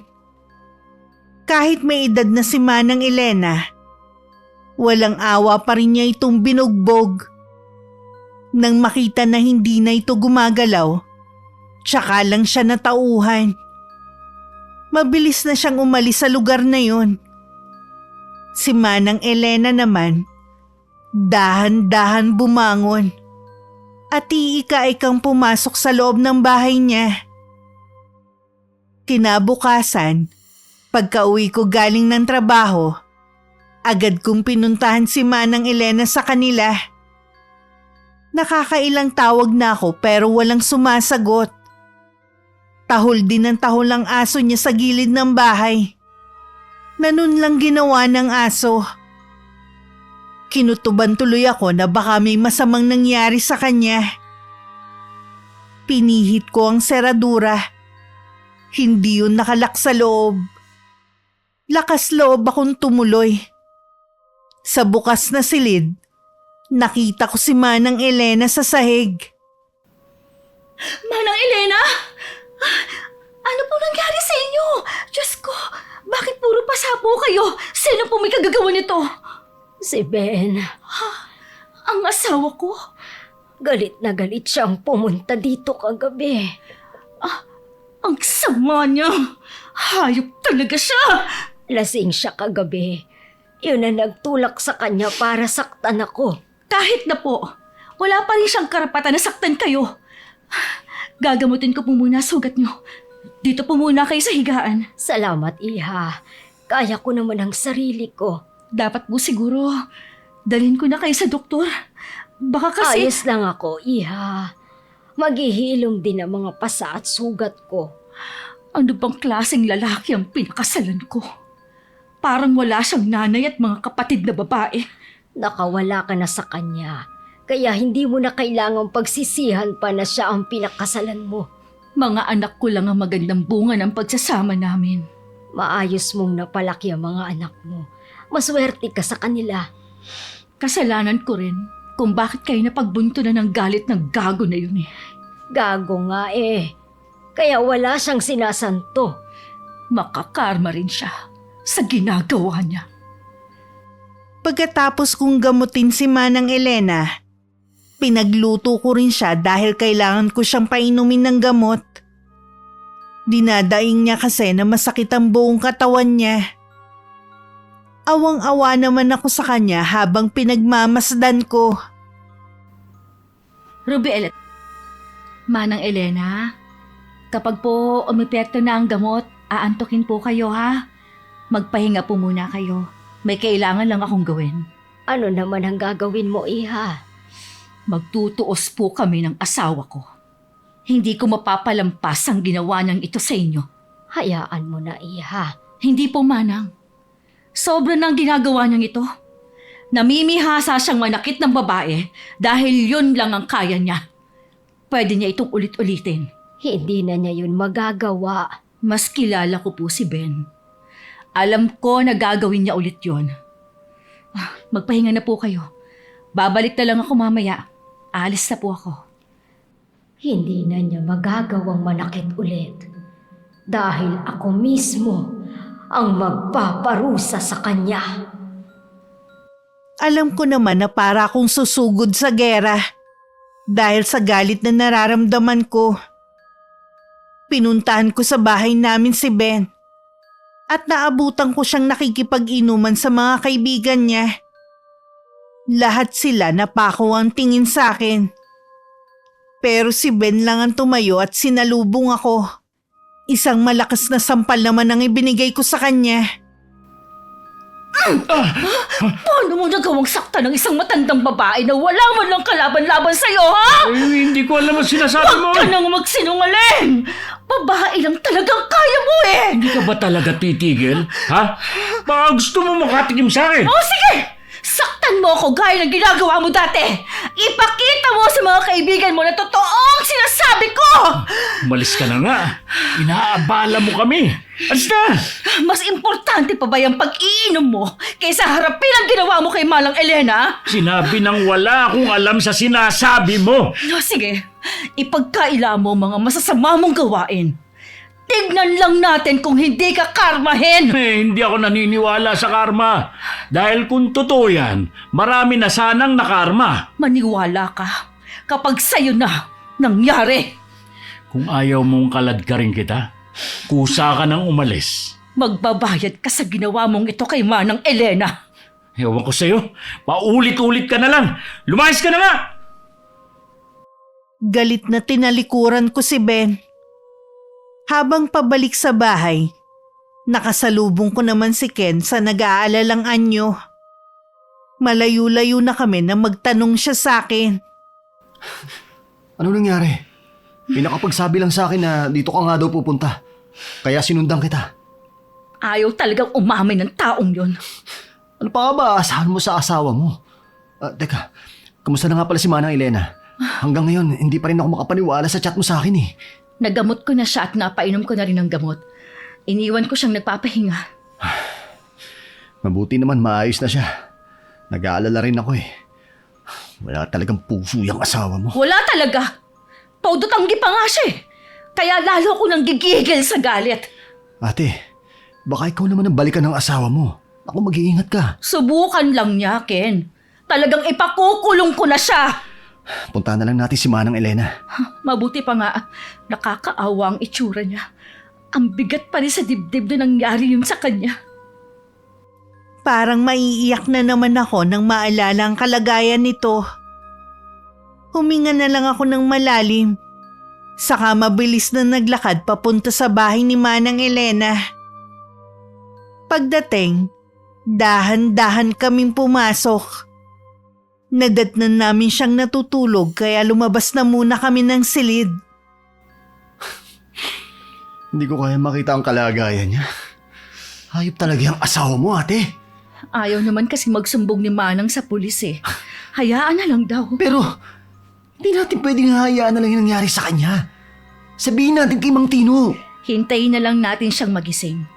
Kahit may edad na si Manang Elena, walang awa pa rin niya itong binugbog. Nang makita na hindi na ito gumagalaw, tsaka lang siya natauhan. Mabilis na siyang umalis sa lugar na yun. Si Manang Elena naman, dahan-dahan bumangon at iika-ikang pumasok sa loob ng bahay niya. Kinabukasan, pagka-uwi ko galing ng trabaho, agad kong pinuntahan si Manang Elena sa kanila. Nakakailang tawag na ako pero walang sumasagot. Tahol din ang tahol ang aso niya sa gilid ng bahay. Nanun lang ginawa ng aso. Kinutuban tuloy ako na baka may masamang nangyari sa kanya. Pinihit ko ang seradura. Hindi yun nakalak sa loob. Lakas loob akong tumuloy. Sa bukas na silid, nakita ko si Manang Elena sa sahig. Manang Elena? Ano po nangyari sa inyo? Diyos ko, bakit puro pasapo kayo? Sino po may kagagawa nito? Si Ben, Ang asawa ko? galit na galit siyang pumunta dito kagabi. Ang sama niya. Hayop talaga siya. Lasing siya kagabi. Yun ang nagtulak sa kanya para saktan ako. Kahit na po, wala pa rin siyang karapatan na saktan kayo. Gagamutin ko po muna sugat niyo. Dito po muna kayo sa higaan. Salamat, Iha. Kaya ko naman ang sarili ko. Dapat po siguro, dalhin ko na kayo sa doktor. Baka kasi... Ayos lang ako, Iha. Maghihilom din ang mga pasa at sugat ko. Ano bang klaseng lalaki ang pinakasalan ko? Parang wala siyang nanay at mga kapatid na babae. Nakawala ka na sa kanya. Kaya hindi mo na kailangang pagsisihan pa na siya ang pinakasalan mo. Mga anak ko lang ang magandang bunga ng pagsasama namin. Maayos mong napalaki ang mga anak mo. Maswerte ka sa kanila. Kasalanan ko rin kung bakit kayo napagbuntunan ng galit ng gago na yun eh. Gago nga eh. Kaya wala siyang sinasanto. Makakarma rin siya sa ginagawa niya. Pagkatapos kong gamutin si Manang Elena, pinagluto ko rin siya dahil kailangan ko siyang painumin ng gamot. Dinadaing niya kasi na masakit ang buong katawan niya. Awang-awa naman ako sa kanya habang pinagmamasdan ko. Ruby Manang Elena, kapag po umepekto na ang gamot, aantukin po kayo ha. Magpahinga po muna kayo. May kailangan lang akong gawin. Ano naman ang gagawin mo, Iha? Magtutuos po kami ng asawa ko. Hindi ko mapapalampas ang ginawa niyang ito sa inyo. Hayaan mo na, Iha. Hindi po, Manang. Sobra nang ginagawa niyang ito. Namimihasa siyang manakit ng babae dahil yun lang ang kaya niya. Pwede niya itong ulit-ulitin. Hindi na niya yun magagawa. Mas kilala ko po si Ben. Alam ko na gagawin niya ulit yun. Magpahinga na po kayo. Babalik na lang ako mamaya. Alis na po ako. Hindi na niya magagawang manakit ulit. Dahil ako mismo ang magpaparusa sa kanya. Alam ko naman na para akong susugod sa gera dahil sa galit na nararamdaman ko. Pinuntahan ko sa bahay namin si Ben at naabutan ko siyang nakikipag-inuman sa mga kaibigan niya. Lahat sila napako ang tingin sa akin. Pero si Ben lang ang tumayo at sinalubong ako. Isang malakas na sampal naman ang ibinigay ko sa kanya. Paano mo nagawang sakta ng isang matandang babae na wala man lang kalaban-laban sa'yo, ha? Hindi ko alam ang sinasabi mo. Huwag ka nang magsinungaling! Babae lang talagang kaya mo eh! Hindi ka ba talaga titigil? Ha? Baka gusto mo makatikim sa akin. O sige! Saktan mo ako gaya ng ginagawa mo dati! Ipakita mo sa mga kaibigan mo na totoong sinasabi ko! Umalis ka na nga. Inaabala mo kami. Alis na! Mas importante pa ba yung pag-iinom mo kaysa harapin ang ginawa mo kay Manang Elena? Sinabi nang wala akong alam sa sinasabi mo. O sige, ipagkaila mo mga masasama mong gawain. Tignan lang natin kung hindi ka karmahin! Hindi ako naniniwala sa karma. Dahil kung totoo yan, marami na sanang nakarma. Maniwala ka kapag sa'yo na nangyari. Kung ayaw mong kaladkarin kita, kusa ka nang umalis. Magbabayad ka sa ginawa mong ito kay Manang Elena. Ewan ko sa'yo, paulit-ulit ka na lang. Lumayas ka na nga! Galit na tinalikuran ko si Ben. Habang pabalik sa bahay, nakasalubong ko naman si Ken sa nag-aalalang anyo. Malayo-layo na kami na magtanong siya sa akin. Ano nangyari? Pinakapagsabi lang sa akin na dito ka nga daw pupunta. Kaya sinundan kita. Ayaw talagang umamin ng taong yon. Ano pa ba asahan mo sa asawa mo? Teka, kamusta na nga pala si Manang Elena? Hanggang ngayon, hindi pa rin ako makapaniwala sa chat mo sa akin eh. Nagamot ko na siya at napainom ko na rin ng gamot. Iniwan ko siyang nagpapahinga. Mabuti naman maayos na siya. Nag-aalala rin ako eh. Wala talagang puso yung asawa mo. Wala talaga! Todo tanggi pa nga siya eh. Kaya lalo ko nang gigigil sa galit. Ate, baka ikaw naman ang balikan ng asawa mo. Ako mag-iingat ka. Subukan lang niya, Ken. Talagang ipakukulong ko na siya. Punta na lang natin si Manang Elena. Mabuti pa nga, nakakaawa ang itsura niya. Ang bigat pa rin sa dibdib na nangyari yun sa kanya. Parang maiiyak na naman ako nang maalala ang kalagayan nito. Huminga na lang ako ng malalim. Saka mabilis na naglakad papunta sa bahay ni Manang Elena. Pagdating, dahan-dahan kaming pumasok. Nadatnan namin siyang natutulog kaya lumabas na muna kami ng silid. Hindi ko kaya makita ang kalagayan niya. Hayop talaga yung asawa mo, ate. Ayaw naman kasi magsumbong ni Manang sa pulis eh. Hayaan na lang daw. Pero, hindi natin pwedeng hahayaan na lang yung nangyari sa kanya. Sabihin natin kay Mang Tino. Hintayin na lang natin siyang magising.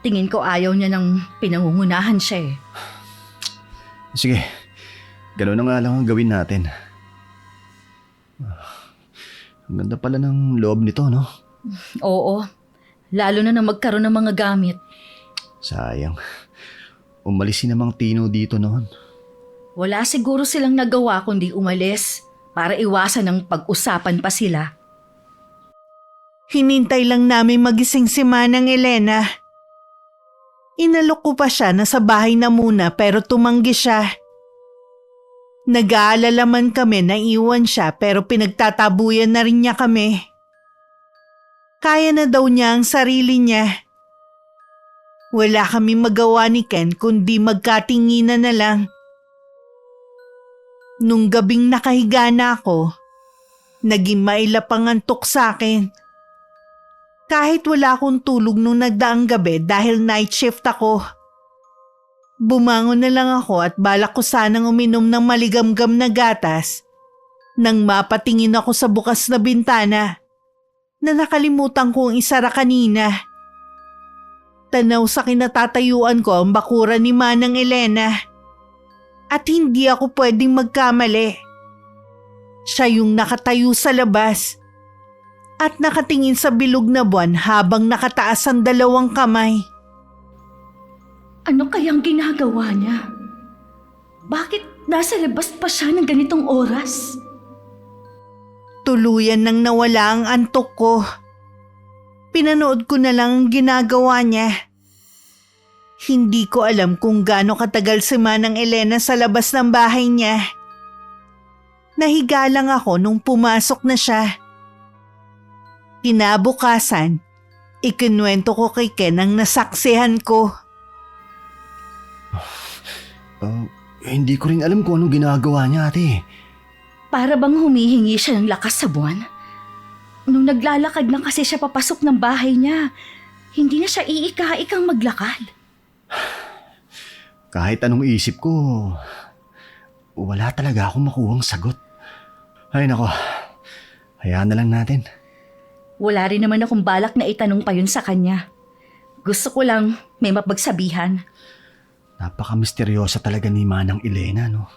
Tingin ko ayaw niya ng pinangungunahan siya eh. Sige, gano'n na nga lang ang gawin natin. Ang ganda pala ng loob nito, no? Oo, lalo na magkaroon ng mga gamit. Sayang. Umalis si Mang Tino dito noon. Wala siguro silang nagawa kundi umalis para iwasan ng pag-usapan pa sila. Hinintay lang namin magising si Manang Elena. Inalok ko pa siya na sa bahay na muna pero tumanggi siya. Nag-aalala man kami na iwan siya pero pinagtatabuyan na rin niya kami. Kaya na daw niya ang sarili niya. Wala kami magawa ni Ken kundi magkatinginan na lang. Nung gabing nakahiga na ako, naging mailap ang antok sa akin. Kahit wala akong tulog nung nagdaang gabi dahil night shift ako. Bumangon na lang ako at balak ko sanang uminom ng maligamgam na gatas nang mapatingin ako sa bukas na bintana na nakalimutan kong isara kanina. Tanaw sa kinatatayuan ko ang bakuran ni Manang Elena at hindi ako pwedeng magkamali. Siya yung nakatayo sa labas at nakatingin sa bilog na buwan habang nakataas ang dalawang kamay. Ano kayang ginagawa niya? Bakit nasa labas pa siya ng ganitong oras? Tuluyan nang nawala ang antok ko. Pinanood ko na lang ang ginagawa niya. Hindi ko alam kung gaano katagal si Manang Elena sa labas ng bahay niya. Nahiga lang ako nung pumasok na siya. Kinabukasan, ikinuwento ko kay Ken ang nasaksihan ko. Hindi ko rin alam kung anong ginagawa niya, ate. Para bang humihingi siya ng lakas sa buwan? Nung naglalakad na kasi siya papasok ng bahay niya, hindi na siya iika-ikang maglakad. Kahit anong isip ko, wala talaga akong makuhang sagot. Ay nako, hayaan na lang natin. Wala rin naman akong balak na itanong pa yun sa kanya. Gusto ko lang may mapagsabihan. Napaka-misteryosa talaga ni Manang Elena, no?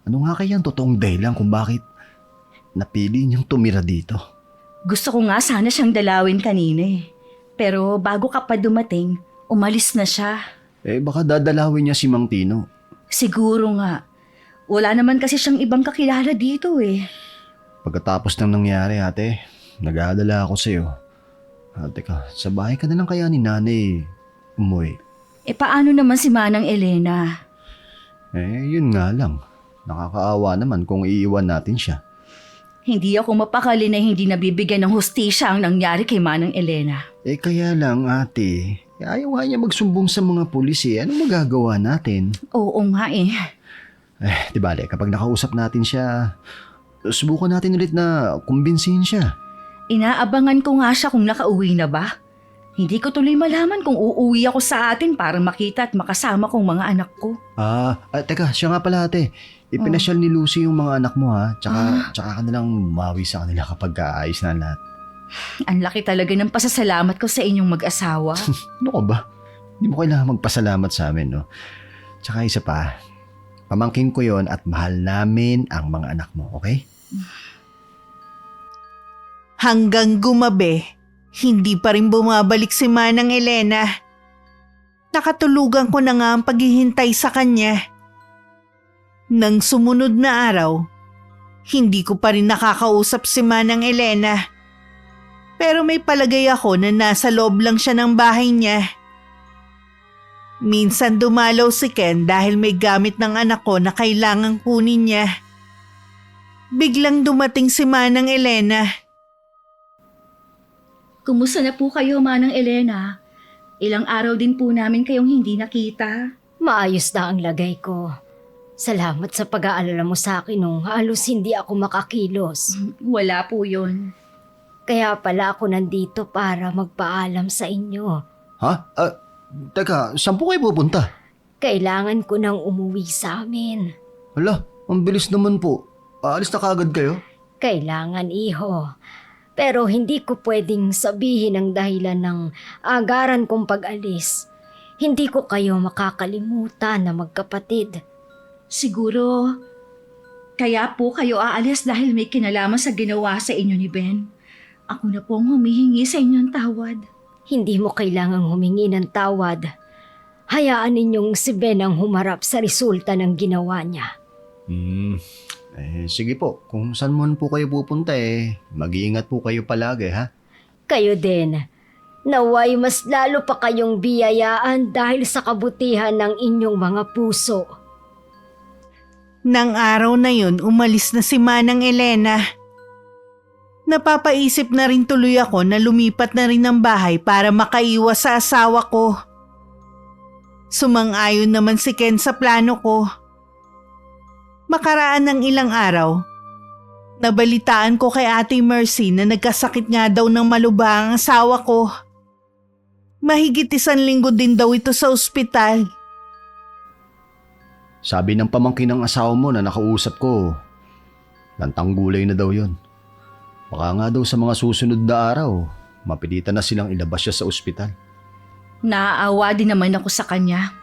Ano nga kaya ang totoong dahilan kung bakit napili niyang tumira dito? Gusto ko nga sana siyang dalawin kanina eh. Pero bago ka pa dumating, umalis na siya. Baka dadalawin niya si Mang Tino. Siguro nga. Wala naman kasi siyang ibang kakilala dito eh. Pagkatapos ng nangyari, ate, nag-aalala ako sa'yo. Teka, sa bahay ka na lang kaya ni nanay umuwi? Paano naman si Manang Elena? Yun nga lang. Nakakaawa naman kung iiwan natin siya. Hindi ako mapakali na hindi nabibigyan ng hustisya ang nangyari kay Manang Elena. Kaya lang, ate, ayaw nga niya magsumbong sa mga pulis eh. Anong magagawa natin? Oo nga eh. Di bale, kapag nakausap natin siya, subukan natin ulit na kumbinsihin siya. Inaabangan ko nga siya kung nakauwi na ba. Hindi ko tuloy malaman kung uuwi ako sa atin para makita at makasama kong mga anak ko. Teka, siya nga pala ate. Ipinasyal ni Lucy yung mga anak mo ha. Tsaka ka nalang mawi sa kanila kapag kaayos na lahat. Ang laki talaga ng pasasalamat ko sa inyong mag-asawa. Ano ka ba? Hindi mo kailangan magpasalamat sa amin, no? Tsaka isa pa, pamangkin ko yon at mahal namin ang mga anak mo, okay? Hanggang gumabi, hindi pa rin bumabalik si Manang Elena. Nakatulugan ko na nga ang paghihintay sa kanya. Nang sumunod na araw, hindi ko pa rin nakakausap si Manang Elena. Pero may palagay ako na nasa loob lang siya ng bahay niya. Minsan dumalaw si Ken dahil may gamit ng anak ko na kailangang kunin niya. Biglang dumating si Manang Elena. Kumusta na po kayo, Manang Elena? Ilang araw din po namin kayong hindi nakita. Maayos na ang lagay ko. Salamat sa pag-aalala mo sa akin nung halos hindi ako makakilos. Wala po yun. Kaya pala ako nandito para magpaalam sa inyo. Ha? Teka, saan po kayo pupunta? Kailangan ko nang umuwi sa amin. Hala, ang bilis naman po. Aalis na kaagad kayo? Kailangan, iho. Pero hindi ko pwedeng sabihin ang dahilan ng agaran kong pag-alis. Hindi ko kayo makakalimutan na magkapatid. Siguro, kaya po kayo aalis dahil may kinalaman sa ginawa sa inyo ni Ben. Ako na po ang humihingi sa inyo ng tawad. Hindi mo kailangang humingi ng tawad. Hayaan ninyong si Ben ang humarap sa resulta ng ginawa niya. Sige po. Kung saan man po kayo pupunta mag-iingat po kayo palagi, ha? Kayo din. Naway mas lalo pa kayong biyayaan dahil sa kabutihan ng inyong mga puso. Nang araw na yun, umalis na si Manang Elena. Napapaisip na rin tuloy ako na lumipat na rin ng bahay para makaiwas sa asawa ko. Sumang-ayon naman si Ken sa plano ko. Makaraan ng ilang araw, nabalitaan ko kay Ate Mercy na nagkasakit nga daw ng malubha ang asawa ko. Mahigit 1 linggo din daw ito sa ospital. Sabi ng pamangkin ng asawa mo na nakausap ko, lantang gulay na daw yon. Baka nga daw sa mga susunod na araw, mapilitan na silang ilabas siya sa ospital. Naaawa din naman ako sa kanya.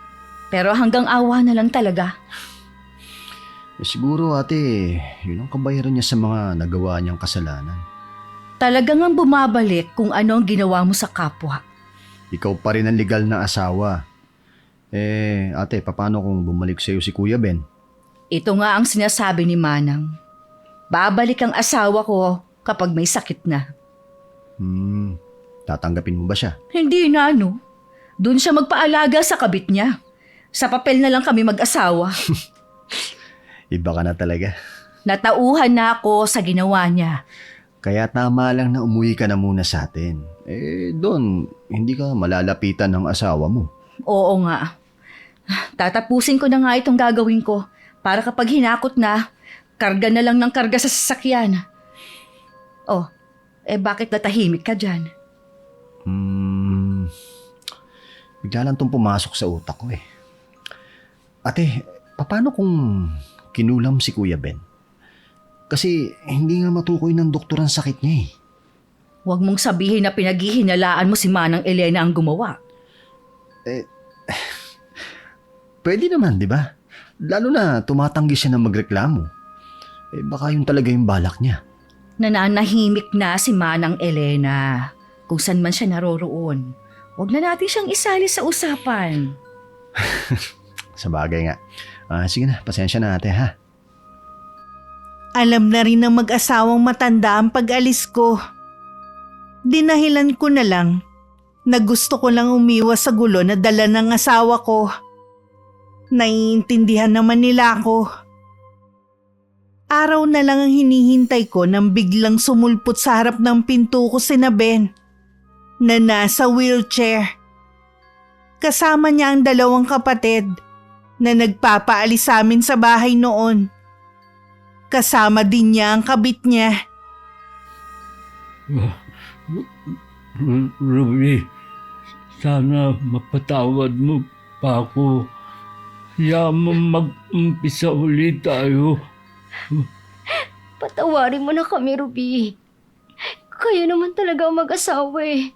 Pero hanggang awa na lang talaga. Siguro ate, yun ang kabayaran niya sa mga nagawa niyang kasalanan. Talagang ang bumabalik kung ano ang ginawa mo sa kapwa. Ikaw pa rin ang legal na asawa. Ate, paano kung bumalik sa'yo si Kuya Ben? Ito nga ang sinasabi ni Manang. Babalik ang asawa ko kapag may sakit na. Tatanggapin mo ba siya? Hindi na ano. Doon siya magpaalaga sa kabit niya. Sa papel na lang kami mag-asawa. Iba ka na talaga. Natauhan na ako sa ginawa niya. Kaya tama lang na umuwi ka na muna sa atin. Doon, hindi ka malalapitan ng asawa mo. Oo nga. Tatapusin ko na nga itong gagawin ko para kapag hinakot na, karga na lang ng karga sa sasakyan. Oh, bakit natahimik ka dyan? Bigla lang itong pumasok sa utak ko eh. Ate, paano kung kinulam si Kuya Ben? Kasi hindi nga matukoy ng doktor ang sakit niya eh. Huwag mong sabihin na pinaghihinalaan mo si Manang Elena ang gumawa. Pwede naman, di ba? Lalo na tumatanggi siya na magreklamo. Baka yun talaga yung balak niya. Nananahimik na si Manang Elena kung saan man siya naroroon. Huwag na natin siyang isali sa usapan. Sa bagay nga. Sige na, pasensya na ate ha. Alam na rin ng mag-asawang matanda ang pag-alis ko. Dinahilan ko na lang na gusto ko lang umiwas sa gulo na dala ng asawa ko. Naiintindihan naman nila ako. Araw na lang ang hinihintay ko nang biglang sumulpot sa harap ng pinto ko si Ben na nasa wheelchair. Kasama niya ang 2 kapatid na nagpapaalis sa amin sa bahay noon. Kasama din niya ang kabit niya. Ruby, sana mapatawad mo pa ako. Hayaan mo mag-umpisa ulit tayo. Patawarin mo na kami, Ruby. Kayo naman talaga ang mag-asawa eh.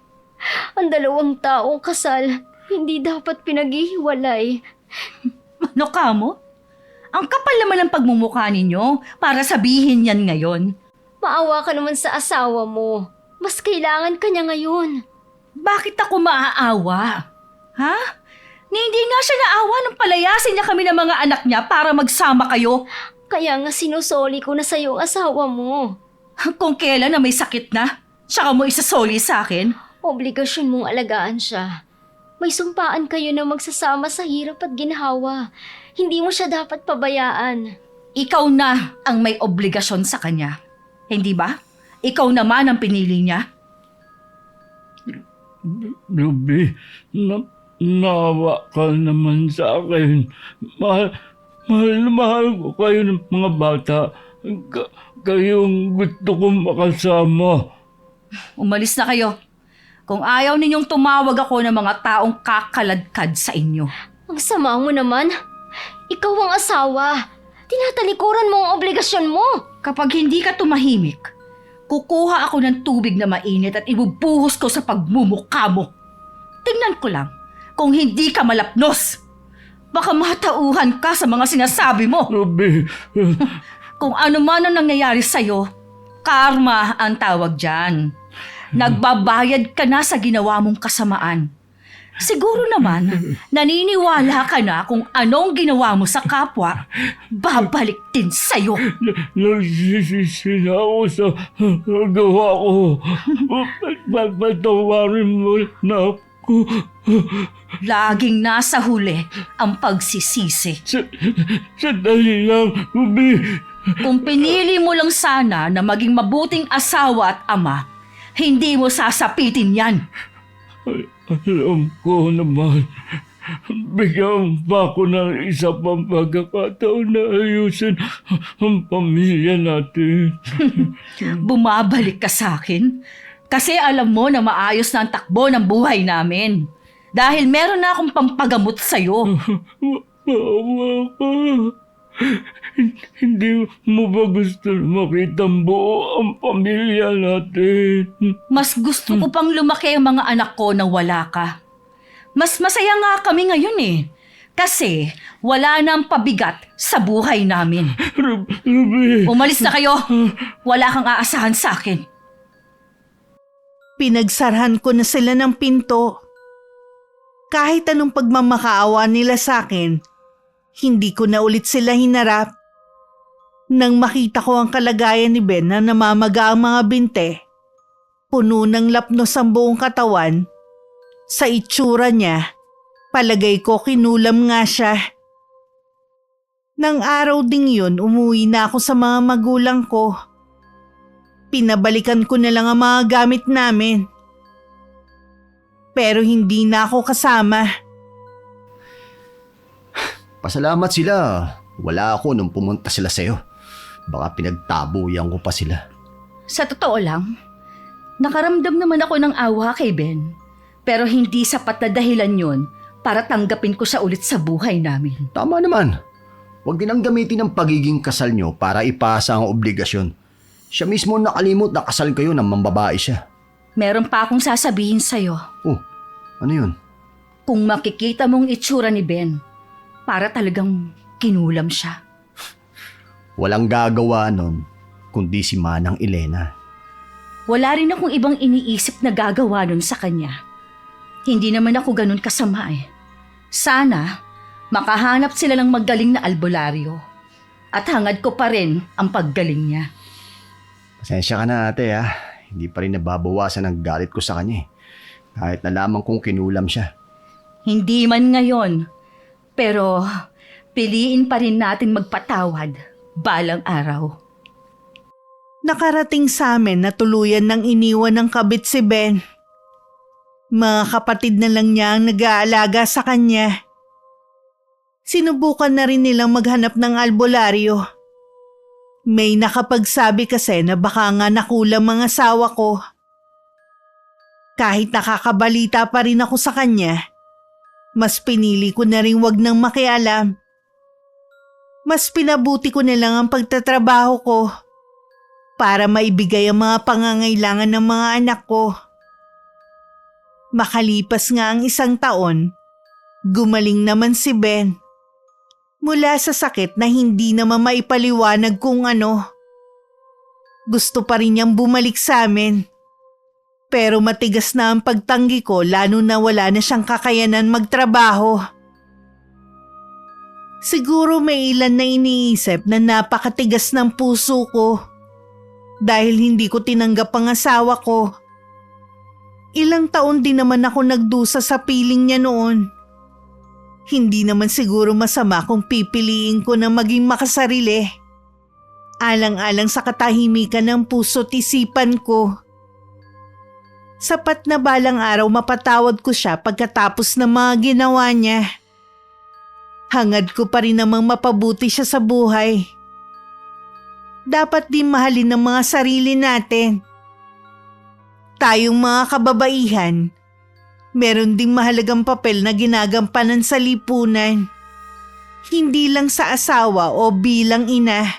Ang 2 taong kasal, hindi dapat pinaghihiwalay. Ano ka mo? Ang kapal naman ng pagmumukha ninyo para sabihin yan ngayon. Maawa ka naman sa asawa mo. Mas kailangan ka niya ngayon. Bakit ako maaawa? Ha? Hindi nga siya naawa nung palayasin niya kami ng mga anak niya para magsama kayo. Kaya nga sinusoli ko na sa'yo ang asawa mo. Kung kailan na may sakit na, tsaka mo isasoli sa akin. Obligasyon mong alagaan siya. May sumpaan kayo na magsasama sa hirap at ginhawa. Hindi mo siya dapat pabayaan. Ikaw na ang may obligasyon sa kanya. Hindi ba? Ikaw naman ang pinili niya. Ruby, naawa ka naman sa akin. Mahal ko kayo ng mga bata. Kayong gusto kong makasama. Umalis na kayo. Kung ayaw ninyong tumawag ako ng mga taong kakaladkad sa inyo. Ang sama mo naman. Ikaw ang asawa. Tinatalikuran mo ang obligasyon mo. Kapag hindi ka tumahimik, kukuha ako ng tubig na mainit at ibubuhos ko sa pagmumukha mo. Tingnan ko lang kung hindi ka malapnos. Baka matauhan ka sa mga sinasabi mo. Ruby, Kung ano man ang nangyayari sa'yo, karma ang tawag dyan. Nagbabayad ka na sa ginawa mong kasamaan. Siguro naman, naniniwala ka na kung anong ginawa mo sa kapwa, babalik din sa'yo. nagsisisi na ako sa gawa ko. Patawarin mo na ako. Laging nasa huli ang pagsisisi. Sandali lang, Ruby. Kung pinili mo lang sana na maging mabuting asawa at ama, hindi mo sasapitin yan. Alam ko naman, bigyan pa ako ng isa pang pagkakataon na ayusin ang pamilya natin. Bumabalik ka sa akin kasi alam mo na maayos na ang takbo ng buhay namin. Dahil meron na akong pampagamot sa'yo. Maawa ka. Hindi mo ba gusto makita buo ang pamilya natin? Mas gusto ko pang lumaki ang mga anak ko nang wala ka. Mas masaya nga kami ngayon eh. Kasi wala na ang pabigat sa buhay namin. Ruby. Umalis na kayo. Wala kang aasahan sa akin. Pinagsarhan ko na sila ng pinto. Kahit anong pagmamakaawa nila sa akin, hindi ko na ulit sila hinarap. Nang makita ko ang kalagayan ni Ben na namamaga ang mga binte, puno ng lapnos ang buong katawan, Sa itsura niya, palagay ko kinulam nga siya. Nang araw ding yun, umuwi na ako sa mga magulang ko. Pinabalikan ko na lang ang mga gamit namin. Pero hindi na ako kasama. Pasalamat sila. Wala ako nung pumunta sila sa'yo. Baka pinagtabuyan ko pa sila. Sa totoo lang, nakaramdam naman ako ng awa kay Ben. Pero hindi sapat na dahilan yon para tanggapin ko siya ulit sa buhay namin. Tama naman. Huwag din ang gamitin ang pagiging kasal nyo para ipasa ang obligasyon. Siya mismo nakalimot na kasal kayo ng mambabae siya. Meron pa akong sasabihin sa'yo. Oh, ano yun? Kung makikita mong itsura ni Ben, para talagang kinulam siya. Walang gagawa nun kundi si Manang Elena. Wala rin akong ibang iniisip na gagawa nun sa kanya. Hindi naman ako ganun kasama eh. Sana, makahanap sila ng magaling na albularyo. At hangad ko pa rin ang paggaling niya. Pasensya ka na ate ha. Hindi pa rin nababawasan ang galit ko sa kanya eh. Kahit nalaman kong kinulam siya. Hindi man ngayon, pero piliin pa rin natin magpatawad balang araw. Nakarating sa amin na tuluyan ng iniwan ng kabit si Ben. Mga kapatid na lang niya ang nag-aalaga sa kanya. Sinubukan na rin nilang maghanap ng albularyo. May nakapagsabi kasi na baka nga nakulang mga asawa ko. Kahit nakakabalita pa rin ako sa kanya, mas pinili ko na rin wag nang makialam. Mas pinabuti ko na lang ang pagtatrabaho ko para maibigay ang mga pangangailangan ng mga anak ko. Makalipas nga ang 1 taon, gumaling naman si Ben. Mula sa sakit na hindi naman maipaliwanag kung ano. Gusto pa rin niyang bumalik sa amin. Pero matigas na ang pagtanggi ko lalo na wala na siyang kakayanan magtrabaho. Siguro may ilan na iniisip na napakatigas ng puso ko dahil hindi ko tinanggap ang asawa ko. Ilang taon din naman ako nagdusa sa piling niya noon. Hindi naman siguro masama kung pipiliin ko na maging makasarili. Alang-alang sa katahimikan ng puso't isipan ko. Sapat na balang araw mapatawad ko siya pagkatapos ng mga ginawa niya. Hangad ko pa rin namang mapabuti siya sa buhay. Dapat din mahalin ng mga sarili natin. Tayong mga kababaihan, meron ding mahalagang papel na ginagampanan sa lipunan. Hindi lang sa asawa o bilang ina.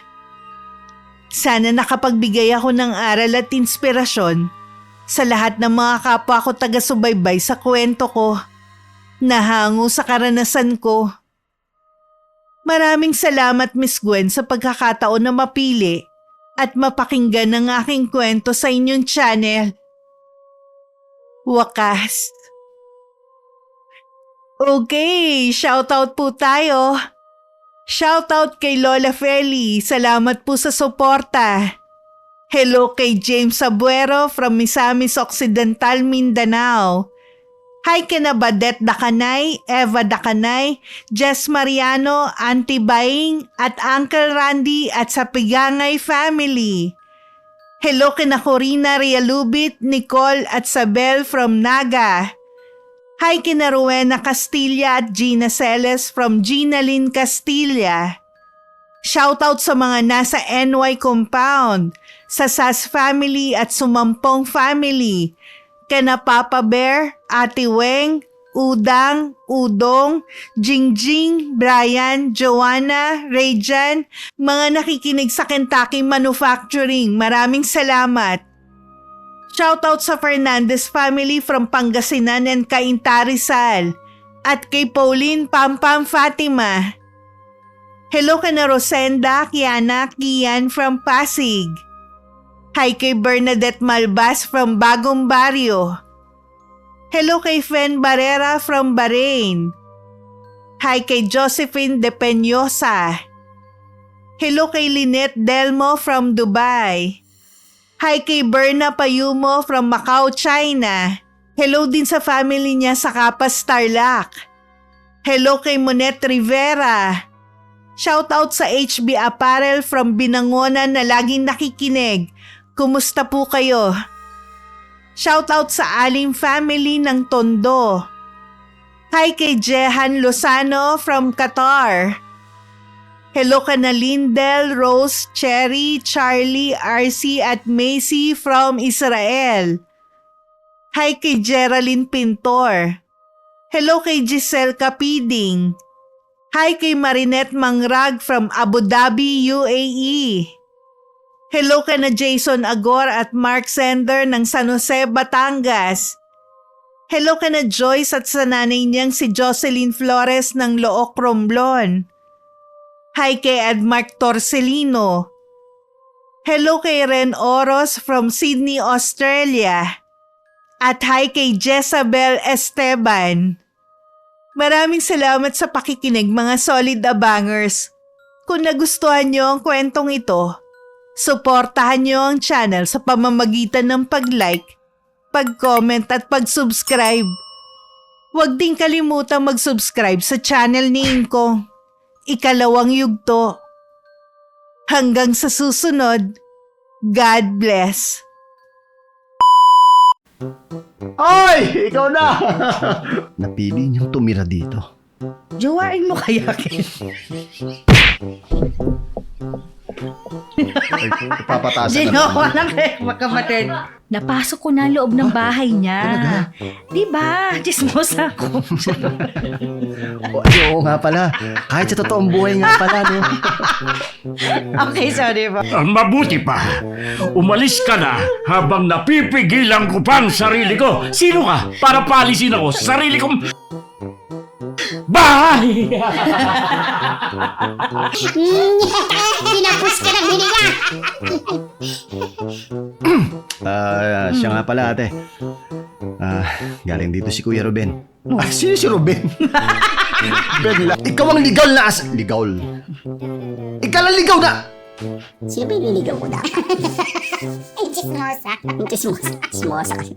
Sana nakapagbigay ako ng aral at inspirasyon sa lahat ng mga kapwa ko taga-subaybay sa kwento ko, nahango sa karanasan ko. Maraming salamat Miss Gwen sa pagkakataon na mapili at mapakinggan ang aking kwento sa inyong channel. Wakas. Okay, shoutout po tayo. Shoutout kay Lola Feli, salamat po sa suporta. Hello kay James Abuero from Misamis Occidental, Mindanao. Hi kina Badet Dakanay, Eva Dakanay, Jess Mariano, Auntie Baing at Uncle Randy at sa Pigangay family. Hello kina Corina Rialubit, Nicole at Sabel from Naga. Hi kina Rowena Castilla at Gina Celes from Gina Lynn Castilla. Shoutout sa mga nasa NY compound, sa Sas family at Sumampong family, kana Papa Bear, Ate Weng, Udang, Udong, Jingjing, Brian, Joanna, Rayjan, mga nakikinig sa Kentucky Manufacturing, maraming salamat. Shoutout sa Fernandez family from Pangasinan and Cainta Rizal at kay Pauline Pampam Fatima. Hello kana Rosenda, Kiana, Kian from Pasig. Hi kay Bernadette Malbas from Bagong Barrio. Hello kay Fen Barrera from Bahrain. Hi kay Josephine De Peñosa. Hello kay Lynette Delmo from Dubai. Hi kay Berna Payumo from Macau, China. Hello din sa family niya sa Kapas Tarlac. Hello kay Monet Rivera. Shoutout sa HB Apparel from Binangonan na laging nakikinig. Kumusta po kayo? Shoutout sa Aling family ng Tondo. Hi kay Jehan Lozano from Qatar. Hello ka na Lindel, Rose, Cherry, Charlie, RC at Macy from Israel. Hi kay Geraldine Pintor. Hello kay Giselle Capiding. Hi kay Marinette Mangrag from Abu Dhabi, UAE. Hello ka na Jason Agor at Mark Sender ng San Jose, Batangas. Hello ka na Joyce at sa nanay niyang si Jocelyn Flores ng Look, Romblon. Hi kay Edmark Torcelino. Hello kay Ren Oros from Sydney, Australia. At hi kay Jezabel Esteban. Maraming salamat sa pakikinig mga solid abangers. Kung nagustuhan niyo ang kwentong ito, suportahan niyo ang channel sa pamamagitan ng pag-like, pag-comment at pag-subscribe. Huwag din kalimutang mag-subscribe sa channel ni Inkong, Ikalawang Yugto. Hanggang sa susunod, God bless. Ay! Ikaw na! Napili niyong tumira dito. Jowain mo kaya, Ken? Ay, papatasan na. Ginawa na kayo, magkapatid. Napasok ko na ang loob ng bahay niya. Diba? Chismos ako. Oo nga pala. Kahit sa totoong buhay nga pala, no? Okay, sorry po. Ang mabuti pa, umalis ka na habang napipigilan ko pa ang sarili ko. Sino ka? Para paalisin ako sa sarili kong bahay! Tinapos ka ng hininga! Siya nga pala, ate. Galing dito si Kuya Ruben. Sino si Ruben? Ben lang. Ikaw ang ligaw na ligaw. Ikaw ang ligaw na! Sino ba yung niligaw ko na? Ay, chismosa. Chismosa kasi.